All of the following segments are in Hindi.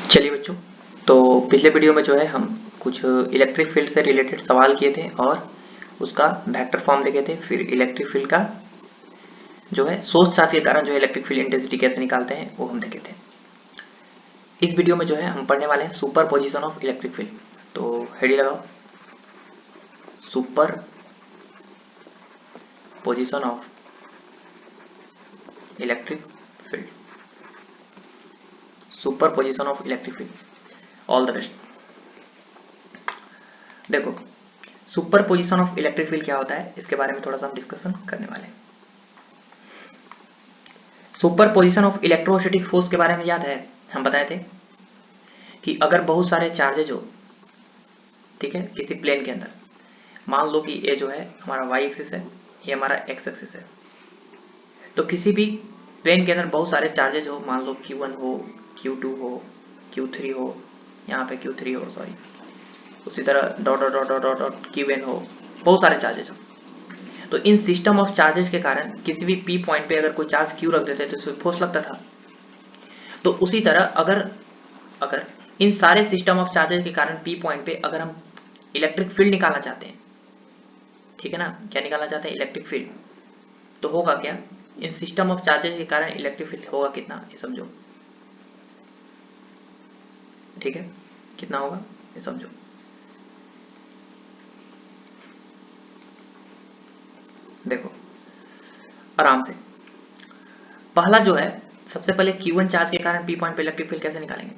चलिए बच्चों, तो पिछले वीडियो में जो है हम कुछ इलेक्ट्रिक फील्ड से रिलेटेड सवाल किए थे और उसका वेक्टर फॉर्म देखे थे। फिर इलेक्ट्रिक फील्ड का जो है सोर्स चार्ज के कारण जो है इलेक्ट्रिक फील्ड इंटेंसिटी कैसे निकालते हैं वो हम देखे थे। इस वीडियो में जो है हम पढ़ने वाले हैं superposition of electric field. तो हेडी लगाओ, superposition of electric field, superposition of electric field. All the best. देखो, superposition of electric field क्या होता है इसके बारे में थोड़ा सा हम डिस्कशन करने वाले हैं। Superposition of electrostatic force के बारे में याद है, हम बताए थे कि अगर बहुत सारे चार्जेज हो, ठीक है, किसी प्लेन के अंदर, मान लो कि ये जो है हमारा वाई एक्सिस है, ये हमारा एक्स एक्सिस है, तो किसी भी प्लेन के अंदर बहुत सारे चार्जेज हो, मान लो Q1 हो, Q2 हो, Q3 हो, यहाँ पे Q3 हो, सॉरी, उसी तरह dot dot dot dot dot Qn हो, बहुत सारे चार्जेज हो। तो इन सिस्टम ऑफ चार्जेस के कारण किसी भी P पॉइंट पे अगर कोई चार्ज Q रख देते तो इसमें फोर्स लगता था। तो उसी तरह अगर इन सारे सिस्टम ऑफ चार्जेस के कारण P पॉइंट पे अगर हम इलेक्ट्रिक फील्ड निकालना चाहते हैं, ठीक है ना, क्या निकालना चाहते हैं, इलेक्ट्रिक फील्ड, तो होगा क्या, इन सिस्टम ऑफ चार्जेस के कारण इलेक्ट्रिक फील्ड होगा कितना, ये समझो, ठीक है, कितना होगा ये समझो। देखो आराम से, पहला जो है, सबसे पहले Q1 चार्ज के कारण P पॉइंट पे इलेक्ट्रिक फील्ड कैसे निकालेंगे।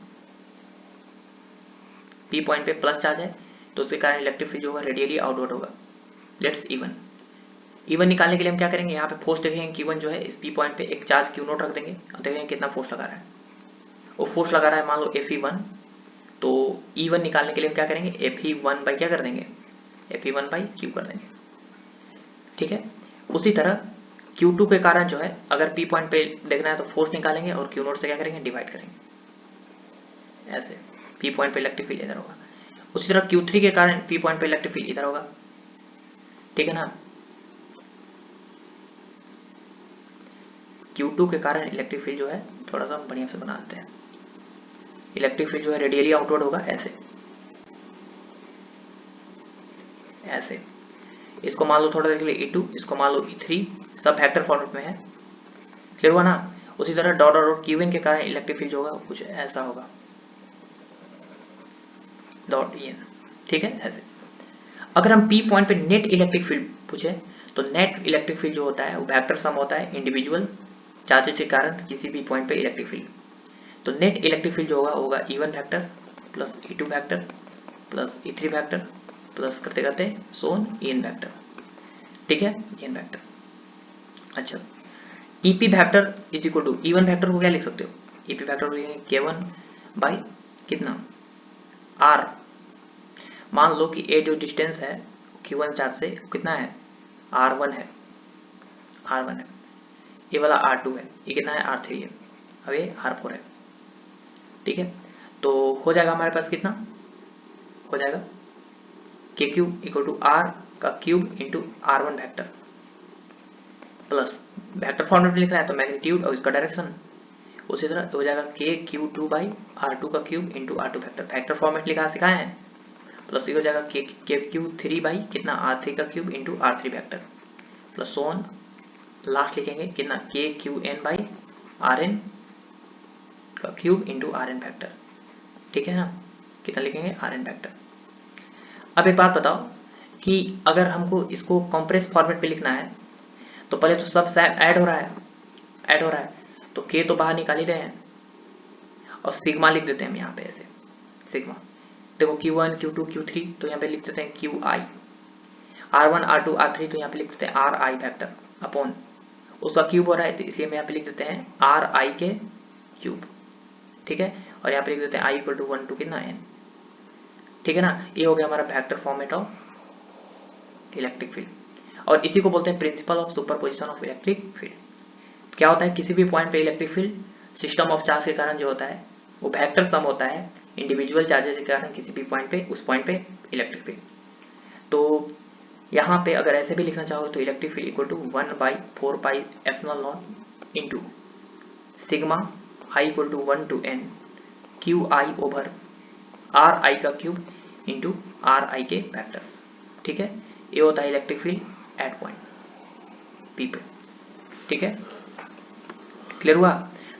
P पॉइंट पे प्लस चार्ज है तो उसके कारण इलेक्ट्रिक फील्ड जो होगा रेडियली आउटवर्ड होगा। लेट्स इवन निकालने के लिए हम क्या करेंगे, यहाँ पे फोर्स देखेंगे Q1 जो है इस P पॉइंट पे एक चार्ज Q0 रख देंगे और देखेंगे कितना फोर्स लगा रहा है। वो फोर्स लगा रहा है मान लो Fe1, तो E1 निकालने के लिए हम क्या करेंगे, Fe1 बाई क्या कर देंगे, Fe1 बाई Q कर देंगे, ठीक है। उसी तरह Q2 के कारण जो है अगर P पॉइंट पे देखना है तो फोर्स निकालेंगे और Q0 से क्या करेंगे, डिवाइड करेंगे, ऐसे P पॉइंट पे इलेक्ट्रिक फील्ड इधर होगा। उसी तरह Q3 के कारण P पॉइंट पे इलेक्ट्रिक फील्ड इधर होगा, ठीक है ना। Q2 के कारण इलेक्ट्रिक फील्ड जो है थोड़ा सा बढ़िया से बना देते हैं, इलेक्ट्रिक फील्ड जो है रेडियली आउटवर्ड होगा, ऐसे ऐसे। इसको मान लो थोड़ा देख लिए E2, इसको मान लो E3, सब वेक्टर फॉर्मेट में है, क्लियर हुआ ना। उसी तरह डॉट डॉट Qn के कारण इलेक्ट्रिक फील्ड जो होगा कुछ ऐसा होगा, डॉट En, ठीक है, ऐसे। अगर हम P पॉइंट पे नेट इलेक्ट्रिक फील्ड पूछे तो नेट इलेक्ट्रिक फील्ड जो होता है वो वेक्टर सम होता है इंडिविजुअल चार्जेज के कारण किसी भी पॉइंट पे इलेक्ट्रिक फील्ड। तो नेट इलेक्ट्रिक फील्ड जो होगा E1 vector plus E2 vector plus E3 vector plus करते करते सोन En वेक्टर, ठीक है, En वेक्टर। अच्छा, EP vector is equal to E1 vector को क्या लिख सकते हो, EP वेक्टर को K1 बाई कितना R। मान लो कि ये जो डिस्टेंस है Q1 चार्ज से कितना है, R1 है, R1 है, ये वाला R2 है, ये कितना है, R3 है, अब ये R4 है, ठीक है। तो हो जाएगा हमारे पास कितना हो जाएगा, के क्यूब इक्वल टू आर का cube into R1 vector plus vector format में लिखना है तो मैग्नीट्यूड और इसका डायरेक्शन, उसी तरह हो जाएगा KQ2 बाई R2 का cube into R2 vector, vector format लिखा सिखाए हैं, प्लस ये हो जाएगा KQ3 बाई कितना R3 का cube into R3 vector plus so on last लिखेंगे कितना KQN बाई RN का क्यूब इंटू RN वेक्टर, ठीक है ना, कितना लिखेंगे RN वेक्टर। अब एक बात बताओ कि अगर हमको इसको कॉम्प्रेस फॉर्मेट पे लिखना है तो पहले तो सब ऐड हो रहा है, ऐड हो रहा है, तो K तो बाहर निकाल ही रहे हैं और सिग्मा लिख देते हैं हम यहाँ पे ऐसे, सिग्मा। देखो Q1 Q2 Q3 तो यहाँ पे लिख देते हैं QI, R1 R2 R3 तो यहाँ पे लिख देते हैं RI वेक्टर अपॉन उसका क्यूब हो रहा है तो इसलिए हम यहाँ पे लिख देते हैं RI के क्यूब, ठीक है, और यहाँ पे लिख देते हैं I इक्वल टू 1 टू कितना N, ठीक है ना। ये हो गया हमारा vector format of electric field और इसी को बोलते हैं principle of superposition of electric field. क्या होता है, किसी भी पॉइंट पे electric field system of charge के कारण जो होता है वो वेक्टर सम होता है इंडिविजुअल चार्जेस के कारण किसी भी पॉइंट पे उस पॉइंट पे इलेक्ट्रिक फील्ड। तो यहाँ पे अगर ऐसे भी लिखना चाहो तो electric field equal to 1/4 pi epsilon nought into sigma I equal to 1 to N q i over r i का क्यूब इंटू आर आई के फैक्टर, ठीक है। ये होता है electric field eight point P पे, ठीक है, क्लियर हुआ।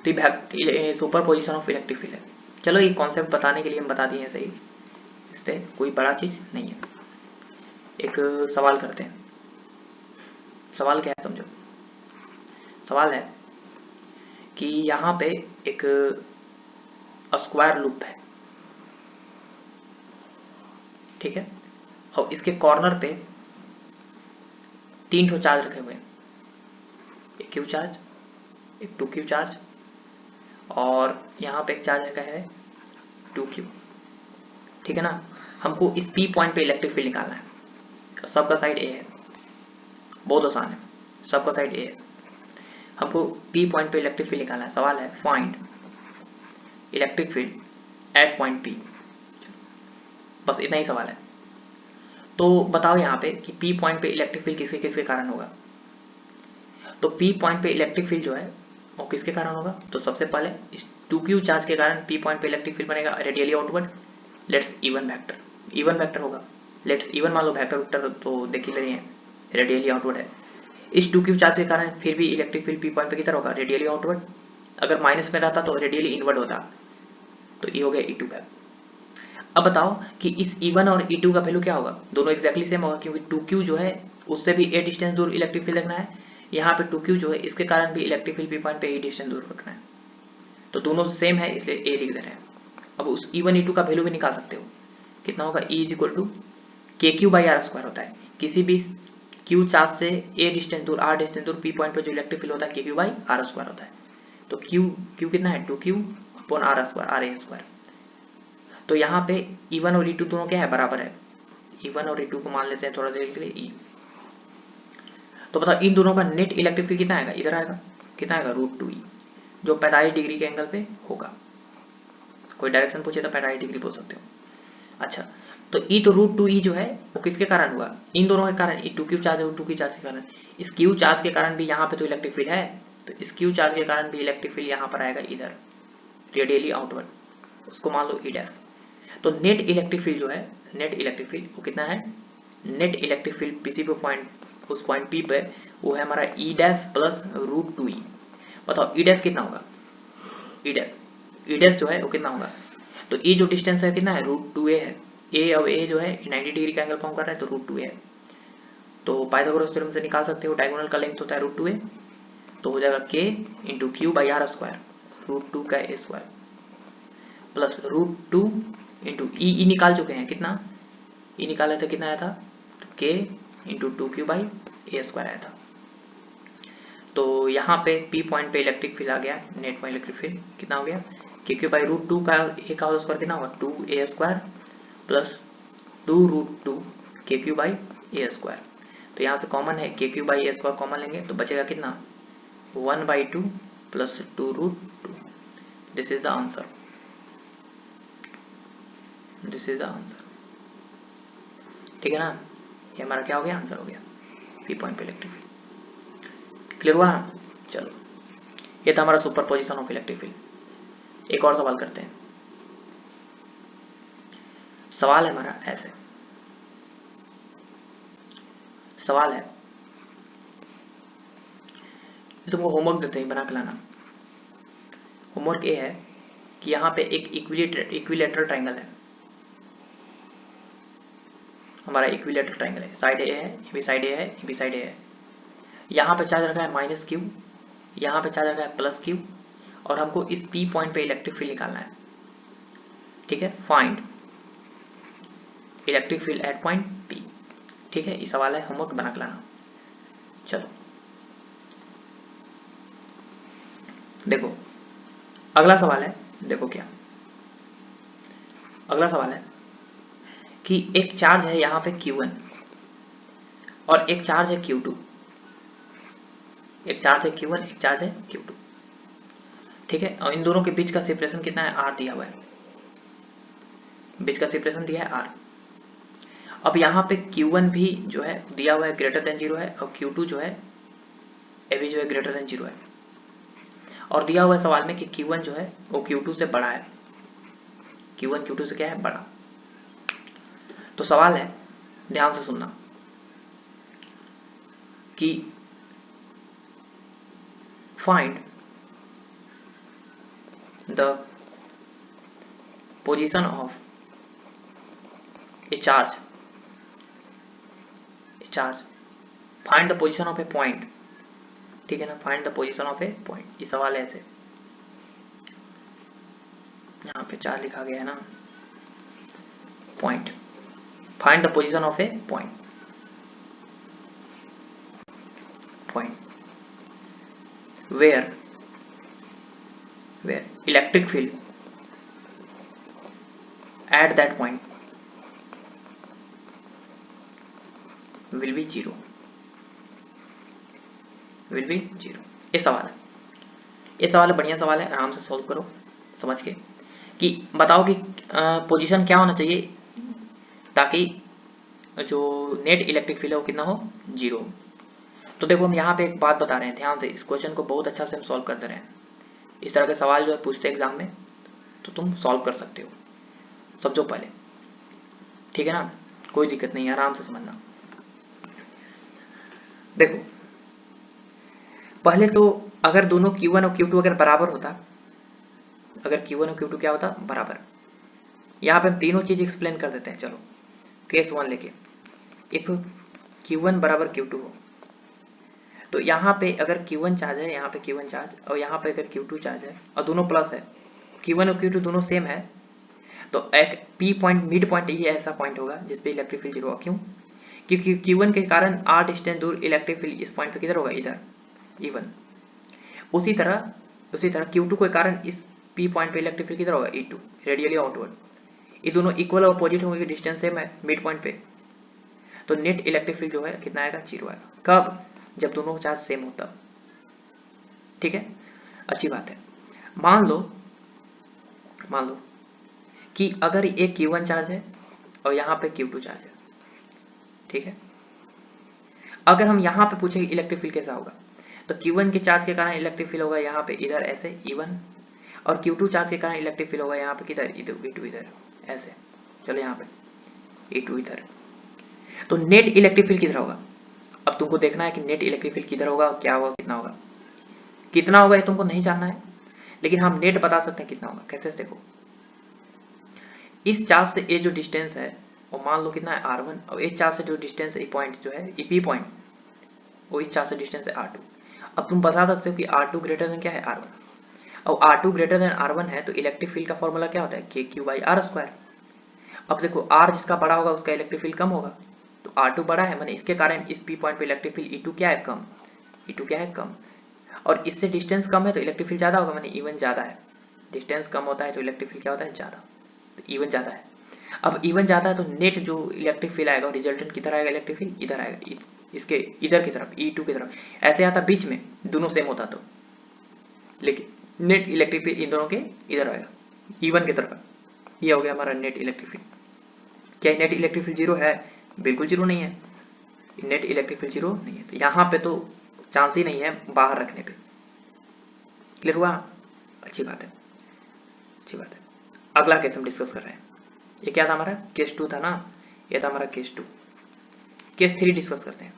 तो ये super position of electric field है। चलो ये कॉन्सेप्ट बताने के लिए हम बता दिए हैं, सही, इस पर कोई बड़ा चीज नहीं है। एक सवाल करते हैं। सवाल क्या है समझो। सवाल है कि यहाँ पे एक स्क्वायर लूप है, ठीक है, और इसके कॉर्नर पे 3 ठो चार्ज रखे हुए हैं, एक क्यू चार्ज, एक 2Q चार्ज, और यहाँ पे एक चार्ज रखा है 2Q, ठीक है ना। हमको इस P पॉइंट पे इलेक्ट्रिक फील्ड निकालना है। सबका साइड A है, बहुत आसान है, सबका साइड A है। हमको P पॉइंट पे इलेक्ट्रिक फील्ड निकालना है। सवाल है find electric field eight point P, बस इतना ही सवाल है। तो बताओ यहाँ पे कि P पॉइंट पे इलेक्ट्रिक फील्ड किसके किसके कारण होगा। तो P पॉइंट पे इलेक्ट्रिक फील्ड जो है वो किसके कारण होगा। तो सबसे पहले इस 2Q चार्ज के कारण P पॉइंट पे इलेक्ट्रिक फील्ड बनेगा radially outward. Let's even vector, even vector होगा, लेट्स इवन मान लो, वेक्टर वेक्टर तो देख ही रहे हैं, रेडियली आउटवर्ड है। इस 2Q चार्ज के कारण फिर भी इलेक्ट्रिक फील्ड P पॉइंट पे किधर होगा, रेडियली आउटवर्ड। अगर माइनस में रहता तो रेडियली इनवर्ड होता, तो ये हो गया E2 का। अब बताओ कि इस E1 और E2 का वैल्यू क्या होगा। दोनों एक्जैक्टली सेम होगा, क्योंकि 2Q जो है उससे भी A डिस्टेंस दूर इलेक्ट्रिक फील्ड रखना है। यहाँ पे 2Q जो है इसके कारण भी इलेक्ट्रिक फील्ड P पॉइंट पे A डिस्टेंस दूर रखना है, तो दोनों सेम है इसलिए A लिख दे रहे हैं। अब उस E1 E2 का वैल्यू भी निकाल सकते हो, कितना होगा, E is equal to KQ/R² होता है। किसी भी Q चार्ज से A डिस्टेंस दूर, R डिस्टेंस दूर P पॉइंट पे जो इलेक्ट्रिक फील्ड होता है KQ/R² होता है। तो Q कितना है, 2Q/R², RA²। तो यहाँ पे E1 और E2 दोनों क्या है, बराबर है। E1 और E2 को मान लेते हैं थोड़ा देर के लिए E। तो बताओ इन दोनों का नेट इलेक्ट्रिक फील्ड कितना आएगा, इधर आएगा, कितना आएगा, √2E, जो 45 डिग्री के एंगल पे होगा। कोई डायरेक्शन पूछे तो 45 डिग्री बोल सकते हो। अच्छा, तो E तो √2E जो है वो किसके कारण हुआ, इन दोनों के कारण। 2Q चार्ज है, 2Q चार्ज के कारण। इस Q चार्ज के कारण भी यहाँ पे तो इलेक्ट्रिक फील्ड है, तो इस Q चार्ज के कारण भी इलेक्ट्रिक फील्ड यहाँ पर आएगा इधर, रेडियली आउटवर्ड, उसको मान लो E'। तो नेट इलेक्ट्रिक फील्ड जो है, नेट इलेक्ट्रिक फील्ड वो कितना है, नेट इलेक्ट्रिक फील्ड किसी भी पॉइंट, उस पॉइंट P पे वो है हमारा E' प्लस √2E। बताओ E' कितना होगा, E' जो है वो कितना होगा। तो E जो डिस्टेंस है कितना है, √2A है। A अब A जो है 90 डिग्री का एंगल फॉर्म कर रहा है, तो √2A है। तो पाइथागोरस थ्योरम से निकाल सकते हो, डायगोनल का लेंथ होता है √2A, तो हो जाएगा K इंटू Q/R², √2 का A² प्लस √2 इंटू ई निकाल चुके हैं, कितना ई निकाला था, कितना आया था, K इंटू 2Q/A² आया था। तो यहाँ पे P पॉइंट पे इलेक्ट्रिक फील्ड आ गया, नेट में इलेक्ट्रिक फील्ड कितना हो गया, KQ/√2 का A का स्क्वायर कितना होगा, 2A² प्लस 2√2 KQ/A²। तो यहाँ से कॉमन है, KQ/A² कॉमन लेंगे तो बचेगा कितना, 1/2 plus 2√2। This is the answer, this is the answer, ठीक है ना। ये हमारा क्या हो गया, आंसर हो गया, P पॉइंट पे इलेक्ट्रिक फील्ड। क्लियर हुआ। चलो, ये था हमारा super position of electric field. एक और सवाल करते हैं। सवाल है हमारा ऐसे, सवाल है, तुमको होमवर्क देते हैं, बना के लाना। होमवर्क ये है कि यहाँ पे एक इक्विलेटरल ट्राइंगल है, हमारा इक्विलेटरल ट्राइंगल है, साइड ए है, ये भी साइड ए है, ये भी साइड ए है। यहाँ पे चार्ज रखा है -Q, यहाँ पे चार्ज रखा है +Q, और हमको इस P पॉइंट पे इलेक्ट्रिक फील्ड निकालना है, ठीक है। Find electric field eight point P, ठीक है। ये सवाल है, होमवर्क बना के लाना। चलो देखो, अगला सवाल है, देखो क्या अगला सवाल है कि एक चार्ज है यहाँ पे Q1 और एक चार्ज है Q2, एक चार्ज है Q1, एक चार्ज है Q2, ठीक है। और इन दोनों के बीच का सेपरेशन कितना है, R दिया हुआ है, बीच का सेपरेशन दिया है R। अब यहाँ पे Q1 भी जो है दिया हुआ है >0 है, और Q2 जो है ये भी जो है >0 है, और दिया हुआ है सवाल में कि Q1 जो है वो Q2 से बड़ा है, Q1 Q2 से क्या है, बड़ा। तो सवाल है, ध्यान से सुनना, कि find the position of A charge, find the position of a point, ठीक है ना, find the position of a point. ये सवाल है ऐसे, यहाँ पे चार्ज लिखा गया है ना, point, find the position of a point, where electric field at that point will be zero, ये सवाल है, बढ़िया सवाल है, आराम से सॉल्व करो समझ के, कि बताओ कि पोजीशन क्या होना चाहिए ताकि जो नेट इलेक्ट्रिक फील्ड है वो कितना हो, जीरो। तो देखो हम यहाँ पे एक बात बता रहे हैं, ध्यान से इस क्वेश्चन को बहुत अच्छा से हम सॉल्व करते रहे हैं। इस तरह के सवाल जो है पूछते एग्जाम में तो तुम सॉल्व कर सकते हो, समझो पहले, ठीक है ना, कोई दिक्कत नहीं है, आराम से समझना। देखो पहले तो अगर दोनों Q1 और Q2 अगर बराबर होता, अगर Q1 और Q2 क्या होता, बराबर, यहाँ पे हम तीनों चीज एक्सप्लेन कर देते हैं। चलो केस 1 लेके, इफ Q1 बराबर Q2 हो, तो यहाँ पे अगर Q1 चार्ज है, यहाँ पे Q1 चार्ज, और यहाँ पे अगर Q2 चार्ज है और दोनों प्लस है, Q1 और Q2 दोनों सेम है, तो एक P पॉइंट, मिड पॉइंट, ये ऐसा पॉइंट होगा जिसपे इलेक्ट्रिक फील्ड जीरो होगा। क्यों? क्योंकि Q1 के कारण r डिस्टेंस दूर इलेक्ट्रिक फील्ड इस पॉइंट पे किधर होगा, इधर, E1। उसी तरह Q2 के कारण इस P पॉइंट पे इलेक्ट्रिक फील्ड किधर होगा, E2, रेडियली आउटवर्ड। ये दोनों इक्वल और अपोजिट होंगे, डिस्टेंस सेम है मिड पॉइंट पे, तो नेट इलेक्ट्रिक फील्ड जो है कितना आएगा, जीरो आएगा। कब? जब दोनों चार्ज सेम हो तब, ठीक है, अच्छी बात है। मान लो कि अगर एक Q1 चार्ज है और यहाँ पे Q2 चार्ज है, ठीक है, अगर हम यहाँ पे पूछे इलेक्ट्रिक फील्ड कैसा होगा, तो Q1 के चार्ज के कारण इलेक्ट्रिक फील्ड होगा यहाँ पे इधर ऐसे E1, और Q2 चार्ज के कारण इलेक्ट्रिक फील्ड होगा यहाँ पे किधर, E2 इधर ऐसे, चलो यहाँ पे E2 इधर। तो नेट इलेक्ट्रिक फील्ड किधर होगा, अब तुमको देखना है कि नेट इलेक्ट्रिक फील्ड किधर होगा, क्या होगा, कितना होगा ये तुमको नहीं जानना है, लेकिन हम नेट बता सकते हैं कितना होगा। कैसे? देखो इस चार्ज से ये जो डिस्टेंस है वो मान लो कितना है, R1, और इस चार्ज से जो डिस्टेंस है, पॉइंट जो है P पॉइंट, वो इस चार्ज से डिस्टेंस है R2। अब तुम बता सकते हो कि R2 ग्रेटर देन क्या है, R1, और R2 ग्रेटर देन R1 है तो इलेक्ट्रिक फील्ड का फॉर्मूला क्या होता है, KQ/R²। अब देखो R जिसका बड़ा होगा उसका इलेक्ट्रिक फील्ड कम होगा, तो R2 बड़ा है, मैंने इसके कारण इस P पॉइंट पे इलेक्ट्रिक फील्ड E2 क्या है, कम, E2 क्या है, कम, और इससे डिस्टेंस कम है तो इलेक्ट्रिक फील्ड ज्यादा होगा, मैंने E1 ज्यादा है, डिस्टेंस कम होता है तो इलेक्ट्रिक फील्ड क्या होता है, ज्यादा, तो E1 ज्यादा है। अब E1 ज्यादा है तो नेट जो इलेक्ट्रिक फील्ड आएगा रिजल्टेंट किधर आएगा, इलेक्ट्रिक फील्ड इधर आएगा, इसके इधर की तरफ, E2 की तरफ, ऐसे आता बीच में, दोनों सेम होता तो, लेकिन नेट इलेक्ट्रिक फील्ड इन दोनों के इधर आएगा, E1 की तरफ। ये हो गया हमारा नेट इलेक्ट्रिक फील्ड। क्या नेट इलेक्ट्रिक फील्ड जीरो है? बिल्कुल जीरो नहीं है, नेट इलेक्ट्रिक फील्ड जीरो नहीं है, तो यहाँ पे तो चांस ही नहीं है बाहर रखने पे। क्लियर हुआ? अच्छी बात है, अच्छी बात है। अगला केस हम डिस्कस कर रहे हैं, ये क्या था हमारा, केस 2 था ना, ये था हमारा केस 2। केस 3 डिस्कस करते हैं,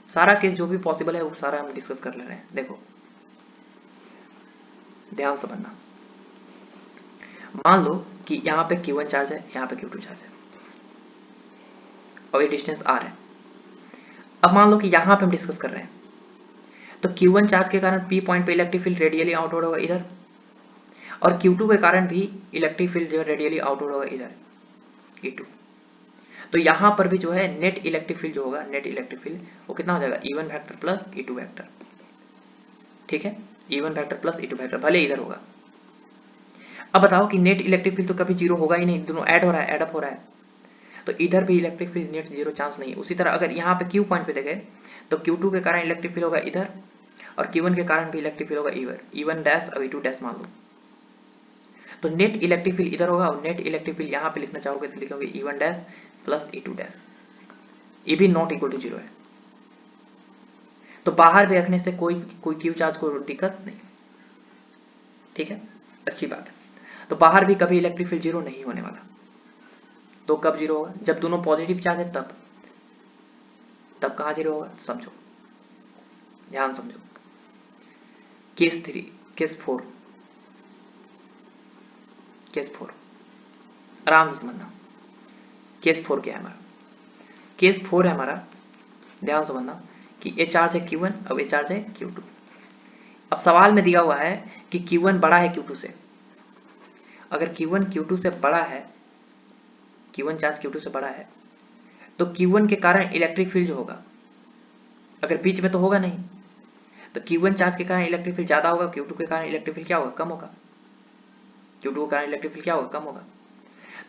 सारा केस जो भी पॉसिबल है वो सारा हम डिस्कस कर ले रहे हैं। देखो ध्यान से समझना, मान लो कि यहाँ पे Q1 चार्ज है, यहाँ पे Q2 चार्ज है, और ये डिस्टेंस R है। अब मान लो कि यहाँ पे हम डिस्कस कर रहे हैं, तो Q1 चार्ज के कारण P पॉइंट पे इलेक्ट्रिक फील्ड रेडियली आउटवर्ड होगा इधर, और Q2 के कारण भी इलेक्ट्रिक फील्ड जो रेडियली आउटवर्ड होगा इधर, E2। तो यहाँ पर भी जो है नेट इलेक्ट्रिक फील्ड जो होगा, नेट इलेक्ट्रिक फील्ड वो कितना हो जाएगा, E1 vector plus E2 vector, ठीक है, E1 vector plus E2 vector, भले इधर होगा। अब बताओ कि नेट इलेक्ट्रिक फील्ड तो कभी जीरो होगा ही नहीं, दोनों ऐड हो रहा है, एड अप हो रहा है, तो इधर भी electric field net zero chance नहीं है। उसी तरह अगर यहाँ पे Q पॉइंट पे देखें तो Q2 के कारण इलेक्ट्रिक फील्ड होगा इधर, और Q1 के कारण भी इलेक्ट्रिक फील्ड होगा इधर, E1 डैश और E2 डैश मान लो, तो नेट इलेक्ट्रिक फील्ड इधर होगा, और नेट इलेक्ट्रिक फील्ड यहाँ पे लिखना चाहोगे तो लिखोगे E1 dash plus E2 dash, ये भी नॉट इक्वल टू जीरो है, तो बाहर भी रखने से कोई Q चार्ज को दिक्कत नहीं, ठीक है, अच्छी बात है। तो बाहर भी कभी इलेक्ट्रिक फील्ड जीरो नहीं होने वाला। तो कब जीरो होगा? जब दोनों पॉजिटिव चार्ज है तब कहाँ जीरो होगा? समझो, ध्यान समझो। केस 3, केस 4, केस 4 आराम से समझना। केस 4 क्या है हमारा? केस 4 है हमारा, ध्यान समझना कि ये चार्ज है Q1 अब ये चार्ज है Q2। अब सवाल में दिया हुआ है कि Q1 बड़ा है Q2 से। अगर Q1 Q2 से बड़ा है, Q1 चार्ज Q2 से बड़ा है, तो Q1 के कारण इलेक्ट्रिक फील्ड जो होगा, अगर बीच में तो होगा नहीं, तो Q1 चार्ज के कारण इलेक्ट्रिक फील्ड ज्यादा होगा, Q2 के कारण इलेक्ट्रिक फील्ड क्या होगा? कम होगा। Q2 के कारण इलेक्ट्रिक फील्ड क्या होगा? कम होगा।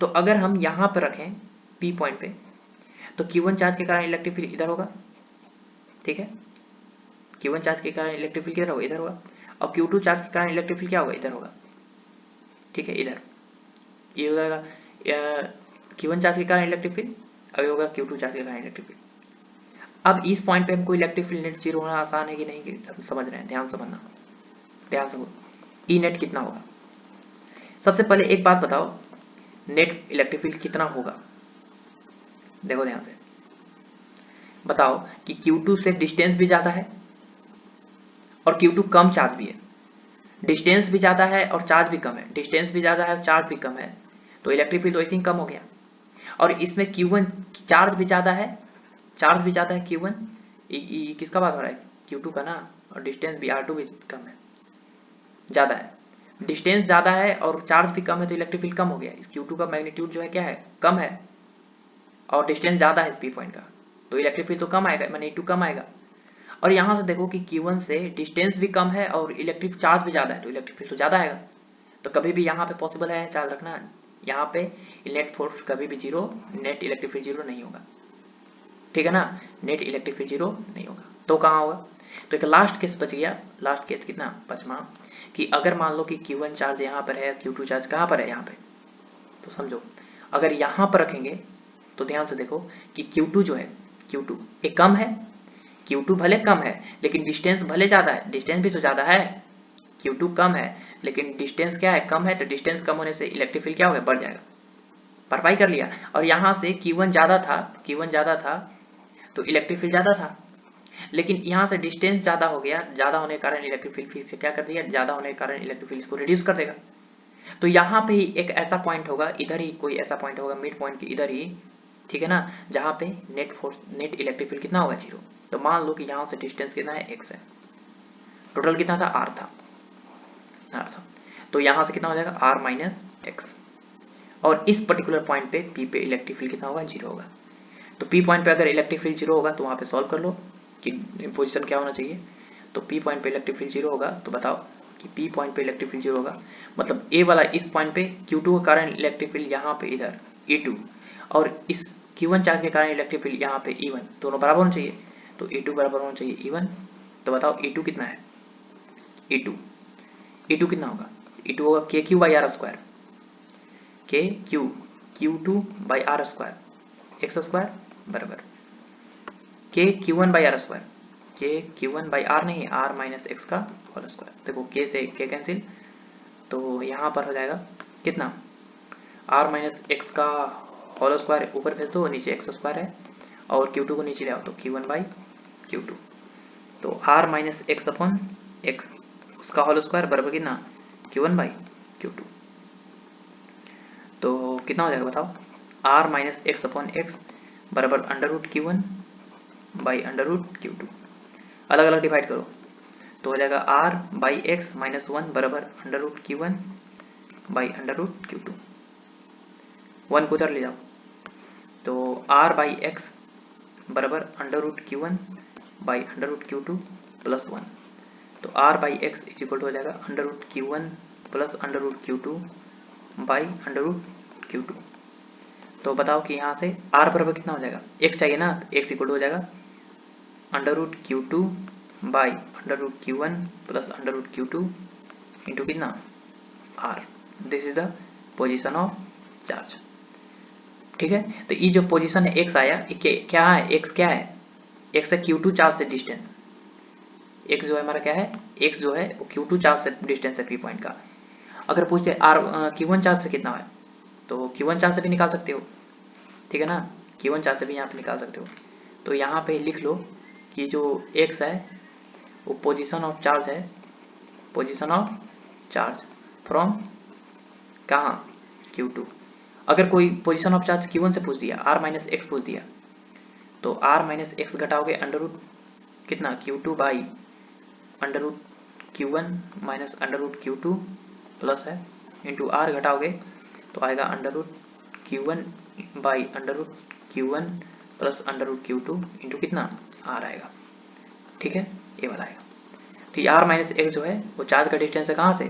तो अगर हम यहां पर रखें P पॉइंट पे, तो Q1 चार्ज के कारण इलेक्ट्रिक फील्ड इधर होगा, ठीक है। Q1 चार्ज के कारण इलेक्ट्रिक फील्ड किधर होगा? इधर होगा। और Q2 चार्ज के कारण इलेक्ट्रिक फील्ड क्या होगा? इधर होगा, ठीक है, इधर। ये हो जाएगा Q1 चार्ज के कारण इलेक्ट्रिक फील्ड, अब होगा Q2 चार्ज के कारण इलेक्ट्रिक फील्ड। अब इस पॉइंट पे हमको इलेक्ट्रिक फील्ड नेट जीरो होना आसान है कि नहीं, कि सब समझ रहे हैं? ध्यान समझना, ध्यान समझो। ई नेट कितना होगा? सबसे पहले एक बात बताओ, नेट इलेक्ट्रिक फील्ड कितना होगा? देखो ध्यान से बताओ कि Q2 से डिस्टेंस भी ज्यादा है और Q2 कम चार्ज भी है। डिस्टेंस भी ज्यादा है और चार्ज भी कम है, डिस्टेंस भी ज्यादा है और चार्ज भी कम है, तो इलेक्ट्रिक फील्ड तो ऐसे ही कम हो गया। और इसमें Q1 चार्ज भी ज्यादा है, चार्ज भी ज्यादा है Q1, किसका बात हो रहा है? Q2 का ना। और डिस्टेंस भी R2 भी कम है, ज्यादा है। डिस्टेंस ज्यादा है और चार्ज भी कम है, तो इलेक्ट्रिक फील्ड कम हो गया। इस Q2 का मैग्नीट्यूड जो है क्या है? कम है, और डिस्टेंस ज्यादा है इस P पॉइंट का, तो इलेक्ट्रिक फील्ड तो कम आएगा, मैग्नीट्यूड कम आएगा। और यहाँ से देखो कि Q1 से डिस्टेंस भी कम है और इलेक्ट्रिक चार्ज भी ज़्यादा है, तो इलेक्ट्रिक फील्ड तो ज़्यादा आएगा। तो कभी भी यहाँ पे पॉसिबल है, चार्ज रखना, यहाँ पे नेट फोर्स कभी भी zero, net electric field zero नहीं होगा, ठीक है ना। नेट इलेक्ट्रिक फील्ड जीरो नहीं होगा, तो कहाँ होगा? तो एक लास्ट केस बच गया। लास्ट केस कितना? 5वां, कि अगर मान लो कि Q1 चार्ज यहाँ पर है, Q2 चार्ज कहाँ पर है? यहाँ पे। तो समझो, अगर यहाँ पर रखेंगे तो ध्यान से देखो कि Q2 जो है, Q2 ये कम है, Q2 भले कम है लेकिन डिस्टेंस भले ज़्यादा है, डिस्टेंस भी तो ज़्यादा है। Q2 कम है लेकिन डिस्टेंस क्या है? कम है, तो डिस्टेंस कम होने से इलेक्ट्रिक फील्ड क्या होगा? बढ़ जाएगा। भरपाई कर लिया। और यहाँ से Q1 ज़्यादा था, Q1 ज़्यादा था तो इलेक्ट्रिक फील्ड ज़्यादा था, लेकिन यहाँ से डिस्टेंस ज़्यादा हो गया, ज़्यादा होने के कारण इलेक्ट्रिक फील्ड फिर से क्या कर दिया? ज़्यादा होने के कारण इलेक्ट्रिक फील्ड इसको रिड्यूस कर देगा। तो यहाँ पे ही एक ऐसा पॉइंट होगा, इधर ही कोई ऐसा पॉइंट होगा, मिड पॉइंट के इधर ही, ठीक है ना, जहाँ पे net force, net electric field कितना होगा? जीरो। तो मान लो कि यहाँ से डिस्टेंस कितना है? x है, टोटल कितना था? r था, r था। तो यहाँ से कितना हो जाएगा? r minus x. और इस पर्टिकुलर पॉइंट पे p पे इलेक्ट्रिक फील्ड कितना होगा? जीरो होगा। तो p पॉइंट पे अगर इलेक्ट्रिक फील्ड जीरो होगा तो वहाँ पे सॉल्व कर लो कि पोजिशन क्या होना चाहिए। तो p पॉइंट पे इलेक्ट्रिक फील्ड जीरो होगा, तो बताओ कि p पॉइंट पे इलेक्ट्रिक फील्ड जीरो होगा, मतलब a वाला इस पॉइंट पे Q2 के कारण इलेक्ट्रिक फील्ड यहाँ पे इधर E2, और इस Q1 चार्ज के कारण इलेक्ट्रिक फील्ड यहाँ पे E1, दोनों बराबर होना चाहिए। तो E2 बराबर होना चाहिए E1। तो बताओ E2 कितना है? E2 कितना होगा? E2 होगा KQ by r square, KQ Q2 by r square x square बराबर KQ1 by r square, KQ1 by r नहीं, आर माइनस एक्स का होल स्क्वायर। देखो K से K कैंसिल, तो यहाँ पर हो जाएगा कितना? आर माइनस एक्स का होल स्क्वायर ऊपर भेज दो, नीचे एक्स स्क्वायर है, और Q2 को नीचे ले आओ, तो Q1 बाई Q2। तो r minus x upon x उसका होल स्क्वायर बराबर कितना? Q1 by Q2। तो कितना हो जाएगा बताओ? R minus x upon X बराबर under root Q1 by under root Q2। अलग अलग डिवाइड करो तो हो जाएगा आर बाई एक्स माइनस 1 बराबर under root Q1 by under root Q2। 1 को उधर ले जाओ, तो r बाई एक्स बराबर under root Q1 by under root Q2 plus 1। तो r by x is equal हो जाएगा under root Q1 plus under root Q2 by under root Q2। तो बताओ कि यहाँ से r बराबर कितना हो जाएगा? x चाहिए ना, तो x इक्वल हो जाएगा under root Q2 by under root Q1 plus under root Q2 into कितना? r। This is the position of charge, ठीक है। तो ये जो पोजीशन है x आया, क्या है? x क्या है? x है Q2 चार्ज से डिस्टेंस, x जो है हमारा क्या है? x जो है वो Q2 चार्ज से डिस्टेंस है P पॉइंट का। अगर पूछे Q1 चार्ज से कितना है तो Q1 चार्ज से भी निकाल सकते हो, ठीक है ना, Q1 चार्ज से भी यहाँ पे निकाल सकते हो। तो यहाँ पे लिख लो कि जो x है वो पोजीशन ऑफ चार्ज है, पोजीशन ऑफ चार्ज फ्रॉम कहाँ Q2। अगर कोई पोजीशन ऑफ चार्ज Q1 से पूछ दिया, r माइनस एक्स पूछ दिया, तो r माइनस एक्स घटाओगे अंडर रूट कितना Q2 by under root Q1 minus under root Q2 plus है इंटू r घटाओगे तो आएगा under root Q1 by under root Q1 plus under root Q2 into कितना r आएगा, ठीक है, ये वाला आएगा। तो ये r माइनस एक्स जो है वो चार्ज का डिस्टेंस है, कहाँ से,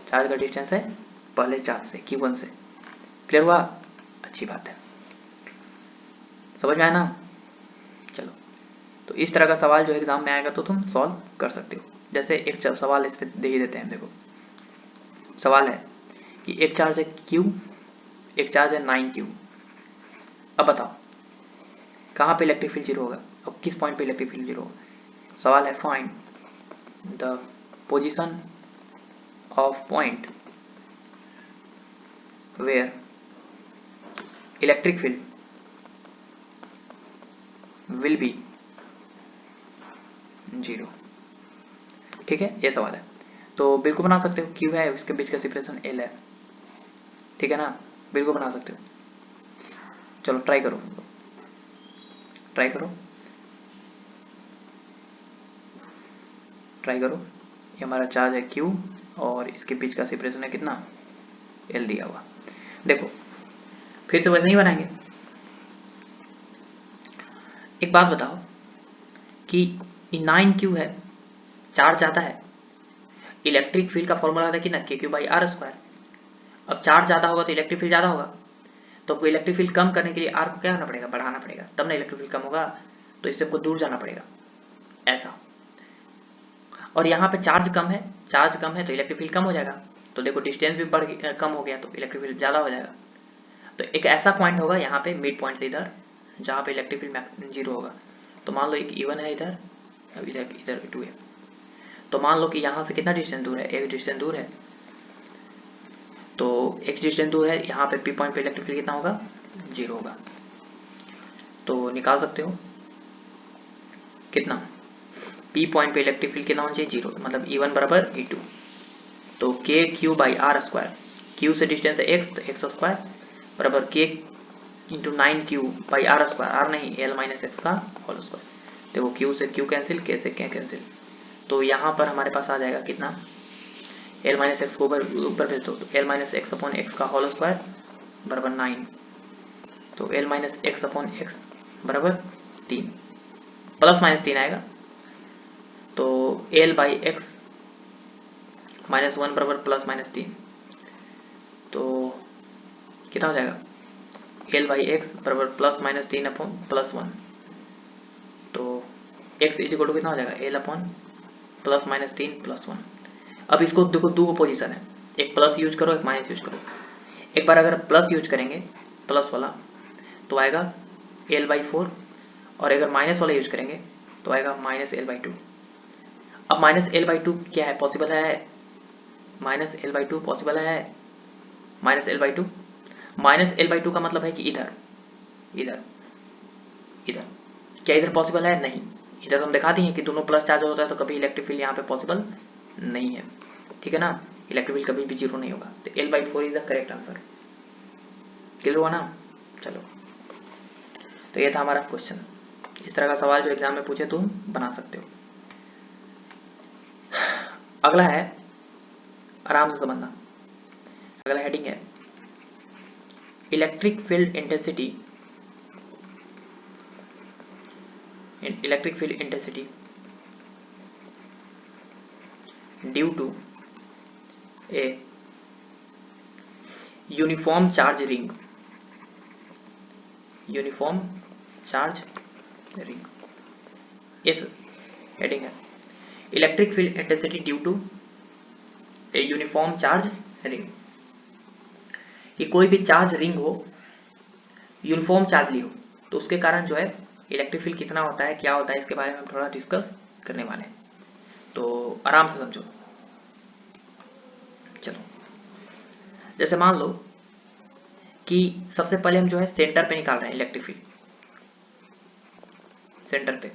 चार्ज का डिस्टेंस है पहले चार्ज से Q1 से। क्लियर हुआ, अच्छी बात है, समझ में आया ना। चलो, तो इस तरह का सवाल जो एग्जाम में आएगा तो तुम सॉल्व कर सकते हो। जैसे एक सवाल इस पे दे ही देते हैं, देखो सवाल है कि एक चार्ज है Q, एक चार्ज है 9Q। अब बताओ कहाँ पे इलेक्ट्रिक फील्ड जीरो होगा, अब किस पॉइंट पे इलेक्ट्रिक फील्ड जीरो होगा। सवाल है find the position of point where electric field will be zero, ठीक है, ये सवाल है। तो बिल्कुल बना सकते हो, Q है उसके बीच का सेपरेशन L है, ठीक है ना, बिल्कुल बना सकते हो। चलो ट्राई करो, ट्राई करो, ट्राई करो। ये हमारा चार्ज है Q और इसके बीच का सेपरेशन है कितना L दिया हुआ। देखो फिर से वैसे ही बनाएंगे। एक बात बताओ कि 9Q है, चार्ज ज़्यादा है, इलेक्ट्रिक फील्ड का फॉर्मूला था कि ना KQ बाई आर स्क्वायर। अब चार्ज ज़्यादा होगा तो इलेक्ट्रिक फील्ड ज़्यादा होगा, तो इलेक्ट्रिक फील्ड कम करने के लिए आर को क्या करना पड़ेगा, बढ़ाना पड़ेगा, तब ना इलेक्ट्रिक फील्ड कम होगा। तो इससे आपको दूर जाना पड़ेगा ऐसा। और यहाँ पे चार्ज कम है, चार्ज कम है तो इलेक्ट्रिक फील्ड कम हो जाएगा। तो देखो डिस्टेंस भी कम हो गया तो इलेक्ट्रिक फील्ड ज़्यादा हो जाएगा। तो एक ऐसा पॉइंट होगा यहाँ पे मिड पॉइंट से इधर जहाँ पे इलेक्ट्रिक फील्ड जीरो होगा। तो मान लो एक E1 है इधर, अब इधर 2 है। तो मान लो कि यहाँ से कितना डिस्टेंस दूर है, एक डिस्टेंस दूर है। तो एक डिस्टेंस दूर है, यहाँ पे P पॉइंट पे इलेक्ट्रिक फील्ड कितना होगा, जीरो होगा। तो निकाल सकते हो कितना, P पॉइंट पे इलेक्ट्रिक फील्ड कितना होना चाहिए, जीरो, मतलब E1 बराबर E2। तो KQ by r square, Q से डिस्टेंस है x तो x स्क्वायर बराबर K into 9Q by r square, r नहीं L माइनस एक्स का होल स्क्वायर। देखो Q से Q कैंसिल, K से K कैंसिल, तो यहाँ पर हमारे पास आ जाएगा कितना, L माइनस एक्स को ऊपर भेज दो तो L minus x upon x का होल स्क्वायर बराबर 9। तो L minus x upon X बराबर 3, प्लस माइनस 3 आएगा। तो L बाई एक्स माइनस 1 बराबर प्लस माइनस 3, तो कितना हो जाएगा, L बाई एक्स बराबर प्लस माइनस 3 अपॉन प्लस 1। तो x इज इक्वल टू कितना हो जाएगा, L upon plus minus 3 plus 1। अब इसको देखो दो पोजीशन है, एक प्लस यूज करो एक माइनस यूज करो। एक बार अगर प्लस यूज करेंगे प्लस वाला तो आएगा L बाई 4, और अगर माइनस वाला यूज करेंगे तो आएगा माइनस L बाई 2। अब माइनस L बाई 2 क्या है, पॉसिबल है, माइनस L बाई 2 पॉसिबल है, minus L by 2, minus L by 2 का मतलब है कि इधर इधर इधर, क्या इधर पॉसिबल है, नहीं। इधर तो हम दिखा दिए कि दोनों प्लस चार्ज होता है तो कभी इलेक्ट्रिक फील्ड यहाँ पे पॉसिबल नहीं है, ठीक है ना, इलेक्ट्रिक फील्ड कभी भी जीरो नहीं होगा। तो L by 4 is the correct answer. Clear हुआ ना। चलो, तो ये था हमारा क्वेश्चन। इस तरह का सवाल जो एग्जाम में पूछे तुम बना सकते हो। अगला है, आराम से समझना, अगला हेडिंग है electric field intensity, electric field intensity due to a uniform charge ring, uniform charge ring, इस हेडिंग है electric field intensity due to a uniform charge ring. ये कोई भी चार्ज रिंग हो, यूनिफॉर्म चार्ज ली हो, तो उसके कारण जो है इलेक्ट्रिक फील्ड कितना होता है, क्या होता है, इसके बारे में हम थोड़ा डिस्कस करने वाले हैं। तो आराम से समझो। चलो, जैसे मान लो कि सबसे पहले हम जो है सेंटर पे निकाल रहे हैं इलेक्ट्रिक फील्ड, सेंटर पे।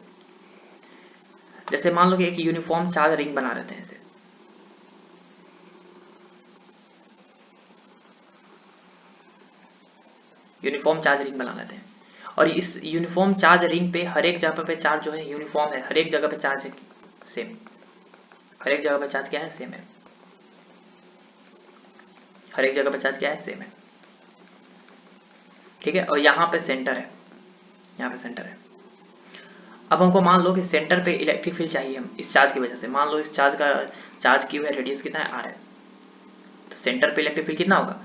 जैसे मान लो कि एक यूनिफॉर्म चार्ज रिंग बना लेते हैं ऐसे, यूनिफॉर्म चार्ज रिंग बना लेते हैं, और इस यूनिफॉर्म चार्ज रिंग पे हर एक जगह पे चार्ज जो है यूनिफॉर्म है, हर एक जगह पे चार्ज है सेम, हर एक जगह पे चार्ज क्या है सेम है, हर एक जगह पे चार्ज क्या है सेम है, ठीक है। और यहाँ पे सेंटर है, यहाँ पे सेंटर है। अब हमको मान लो कि सेंटर पे इलेक्ट्रिक फील्ड चाहिए हम इस चार्ज की वजह से, मान लो इस चार्ज का चार्ज क्यू है, रेडियस कितना है आर है, तो सेंटर पे इलेक्ट्रिक फील्ड कितना होगा,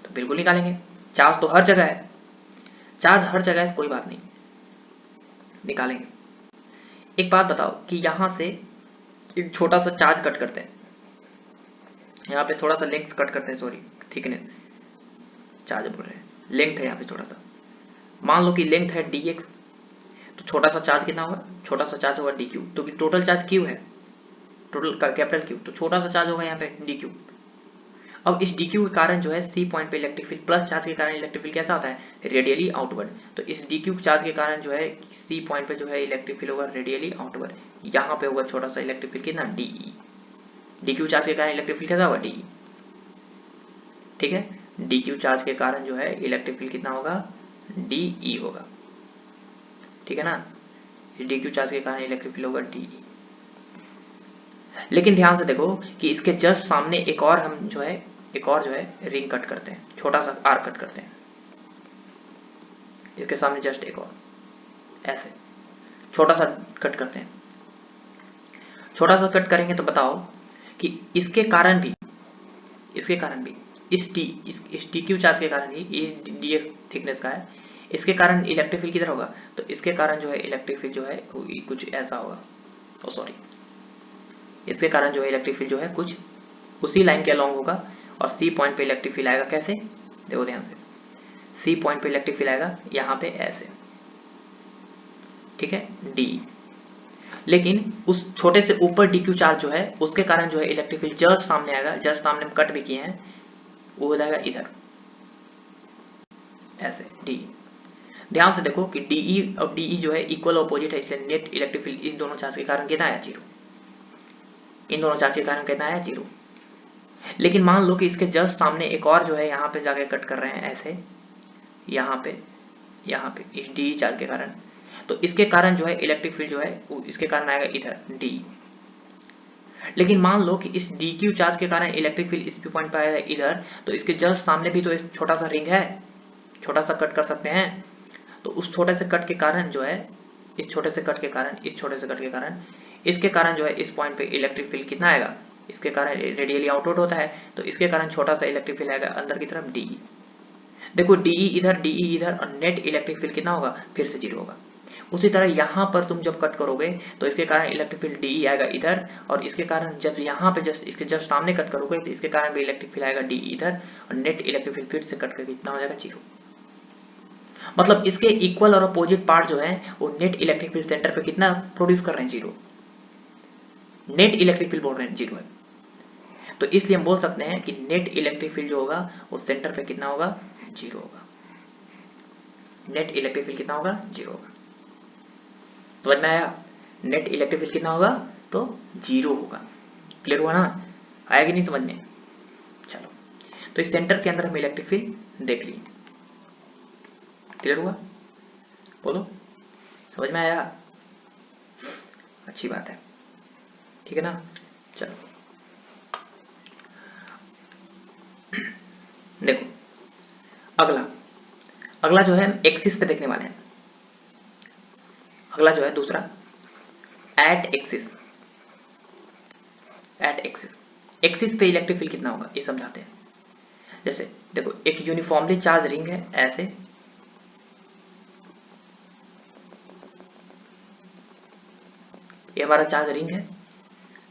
तो बिल्कुल निकालेंगे। चार्ज तो हर जगह है, चार्ज हर जगह है, कोई बात नहीं, निकालेंगे। एक बात बताओ कि यहाँ से एक छोटा सा चार्ज कट करते हैं, यहाँ पे थोड़ा सा लेंथ कट करते हैं, सॉरी थिकनेस, चार्ज बोल रहे हैं, लेंथ है यहाँ पे थोड़ा सा, मान लो कि लेंथ है dx, तो छोटा सा चार्ज कितना होगा, छोटा सा चार्ज होगा dq, तो टोटल चार्ज q है, टोटल कैपिटल Q, तो छोटा सा चार्ज होगा यहाँ पे dq। अब इस dq के कारण जो है C पॉइंट पे इलेक्ट्रिक फील्ड, प्लस चार्ज के कारण इलेक्ट्रिक फील्ड कैसा होता है, रेडियली आउटवर्ड, तो इस dq चार्ज के कारण जो है C पॉइंट पे जो है इलेक्ट्रिक फील्ड होगा रेडियली आउटवर्ड, यहाँ पे होगा छोटा सा इलेक्ट्रिक फील्ड कितना dE, dq चार्ज के कारण इलेक्ट्रिक फील्ड कैसा होगा dE, ठीक है। dq चार्ज के कारण जो है इलेक्ट्रिक फील्ड कितना होगा dE होगा, ठीक है ना, dq चार्ज के कारण इलेक्ट्रिक फील्ड होगा dE। लेकिन ध्यान से देखो कि इसके जस्ट सामने एक और हम जो है रिंग कट करते हैं, छोटा सा आर कट करते हैं, इसके सामने जस्ट एक और ऐसे छोटा सा कट करते हैं। छोटा सा कट करेंगे तो बताओ कि इसके कारण भी इस dq चार्ज के कारण ही, ये dx थिकनेस का है, इसके कारण इलेक्ट्रिक फील्ड किधर होगा, तो इसके कारण जो है इलेक्ट्रिक फील्ड जो है कुछ ऐसा होगा, ओ सॉरी, इसके कारण जो है इलेक्ट्रिक फील्ड जो है कुछ उसी लाइन के अलॉन्ग होगा, और सी पॉइंट पे इलेक्ट्रिक फील्ड आएगा कैसे, देखो ध्यान से, सी पॉइंट पे इलेक्ट्रिक फील्ड आएगा यहाँ पे ऐसे, ठीक है डी। लेकिन उस छोटे से ऊपर dq चार्ज जो है उसके कारण जो है इलेक्ट्रिक फील्ड जस्ट सामने आएगा, जस्ट सामने हम कट भी किए हैं, वो हो जाएगा इधर ऐसे डी। ध्यान से देखो कि dE और dE जो है इक्वल अपोजिट है, इसलिए नेट इलेक्ट्रिक फील्ड इस दोनों चार्ज के कारण कितना आया, जीरो, इन दोनों चार्ज के कारण कितना आया, जीरो। लेकिन मान लो कि इसके जस्ट सामने एक और जो है यहाँ पे जाके कट कर रहे हैं ऐसे, यहाँ पे इस डी चार्ज के कारण, तो इसके कारण जो है इलेक्ट्रिक फील्ड जो है इसके कारण आएगा इधर डी। लेकिन मान लो कि इस डी क्यू चार्ज के कारण इलेक्ट्रिक फील्ड इस पॉइंट पर आएगा इधर, तो इसके जस्ट सामने भी तो एक छोटा सा रिंग है, छोटा सा कट कर सकते हैं, तो उस छोटे से कट के कारण जो है इस छोटे से कट के कारण इसके कारण जो है इस पॉइंट पे इलेक्ट्रिक फील्ड कितना आएगा, इसके कारण रेडियली आउटवर्ड होता है, तो इसके कारण छोटा सा इलेक्ट्रिक फील्ड आएगा अंदर की तरफ डी। देखो डी इधर और नेट इलेक्ट्रिक फील्ड कितना होगा, फिर से जीरो होगा। उसी तरह यहाँ पर तुम जब कट करोगे तो इसके कारण इलेक्ट्रिक फील्ड डी आएगा इधर, और इसके कारण जब यहाँ पे इसके जस्ट सामने कट करोगे तो इसके कारण भी इलेक्ट्रिक फील्ड आएगा डी इधर, और नेट इलेक्ट्रिक फील्ड फिर से कट करके कितना हो जाएगा, जीरो। मतलब इसके इक्वल और अपोजिट पार्ट जो है वो नेट इलेक्ट्रिक फील्ड सेंटर पे कितना प्रोड्यूस कर रहे हैं, जीरो, नेट इलेक्ट्रिक फील्ड बोल रहे हैं जीरो है। तो इसलिए हम बोल सकते हैं कि नेट इलेक्ट्रिक फील्ड जो होगा वो सेंटर पे कितना होगा, जीरो होगा, नेट इलेक्ट्रिक फील्ड कितना होगा, जीरो होगा। समझ में आया, नेट इलेक्ट्रिक फील्ड कितना होगा, तो जीरो होगा। क्लियर हुआ ना, आया कि नहीं समझ में, चलो। तो इस सेंटर के अंदर हम इलेक्ट्रिक फील्ड देख लिए, क्लियर हुआ, बोलो समझ में आया, अच्छी बात है, ठीक है ना। चलो देखो अगला जो है हम एक्सिस पे देखने वाले हैं। अगला जो है दूसरा एट एक्सिस पे इलेक्ट्रिक फील्ड कितना होगा ये समझाते हैं। जैसे देखो एक यूनिफॉर्मली चार्ज रिंग है ऐसे, ये हमारा चार्ज रिंग है,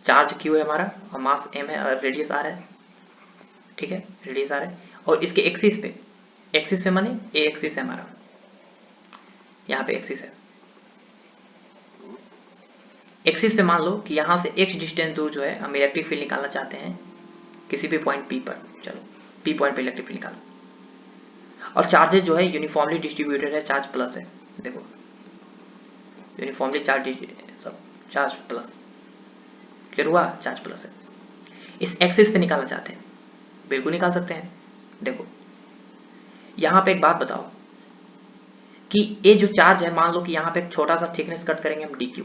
चार्ज क्यू है हमारा और मास एम है और रेडियस आर है, ठीक है रेडियस आर है। और इसके एक्सिस पे माने ए एक्सिस है हमारा, यहाँ पे एक्सिस है, एक्सिस पे मान लो कि यहाँ से x डिस्टेंस दूर जो है हम इलेक्ट्रिक फील्ड निकालना चाहते हैं किसी भी पॉइंट P पर। चलो पी पॉइंट पे इलेक्ट्रिक फील्ड निकालो। और चार्जेस जो है यूनिफॉर्मली डिस्ट्रीब्यूटेड है, चार्ज प्लस है, देखो यूनिफॉर्मली सब चार्ज प्लस, क्लियर हुआ, चार्ज प्लस है। इस एक्सिस पे निकालना चाहते हैं, बिल्कुल निकाल सकते हैं। देखो यहाँ पे एक बात बताओ कि ये जो चार्ज है, मान लो कि यहाँ पे एक छोटा सा थिकनेस कट करेंगे हम डी क्यू,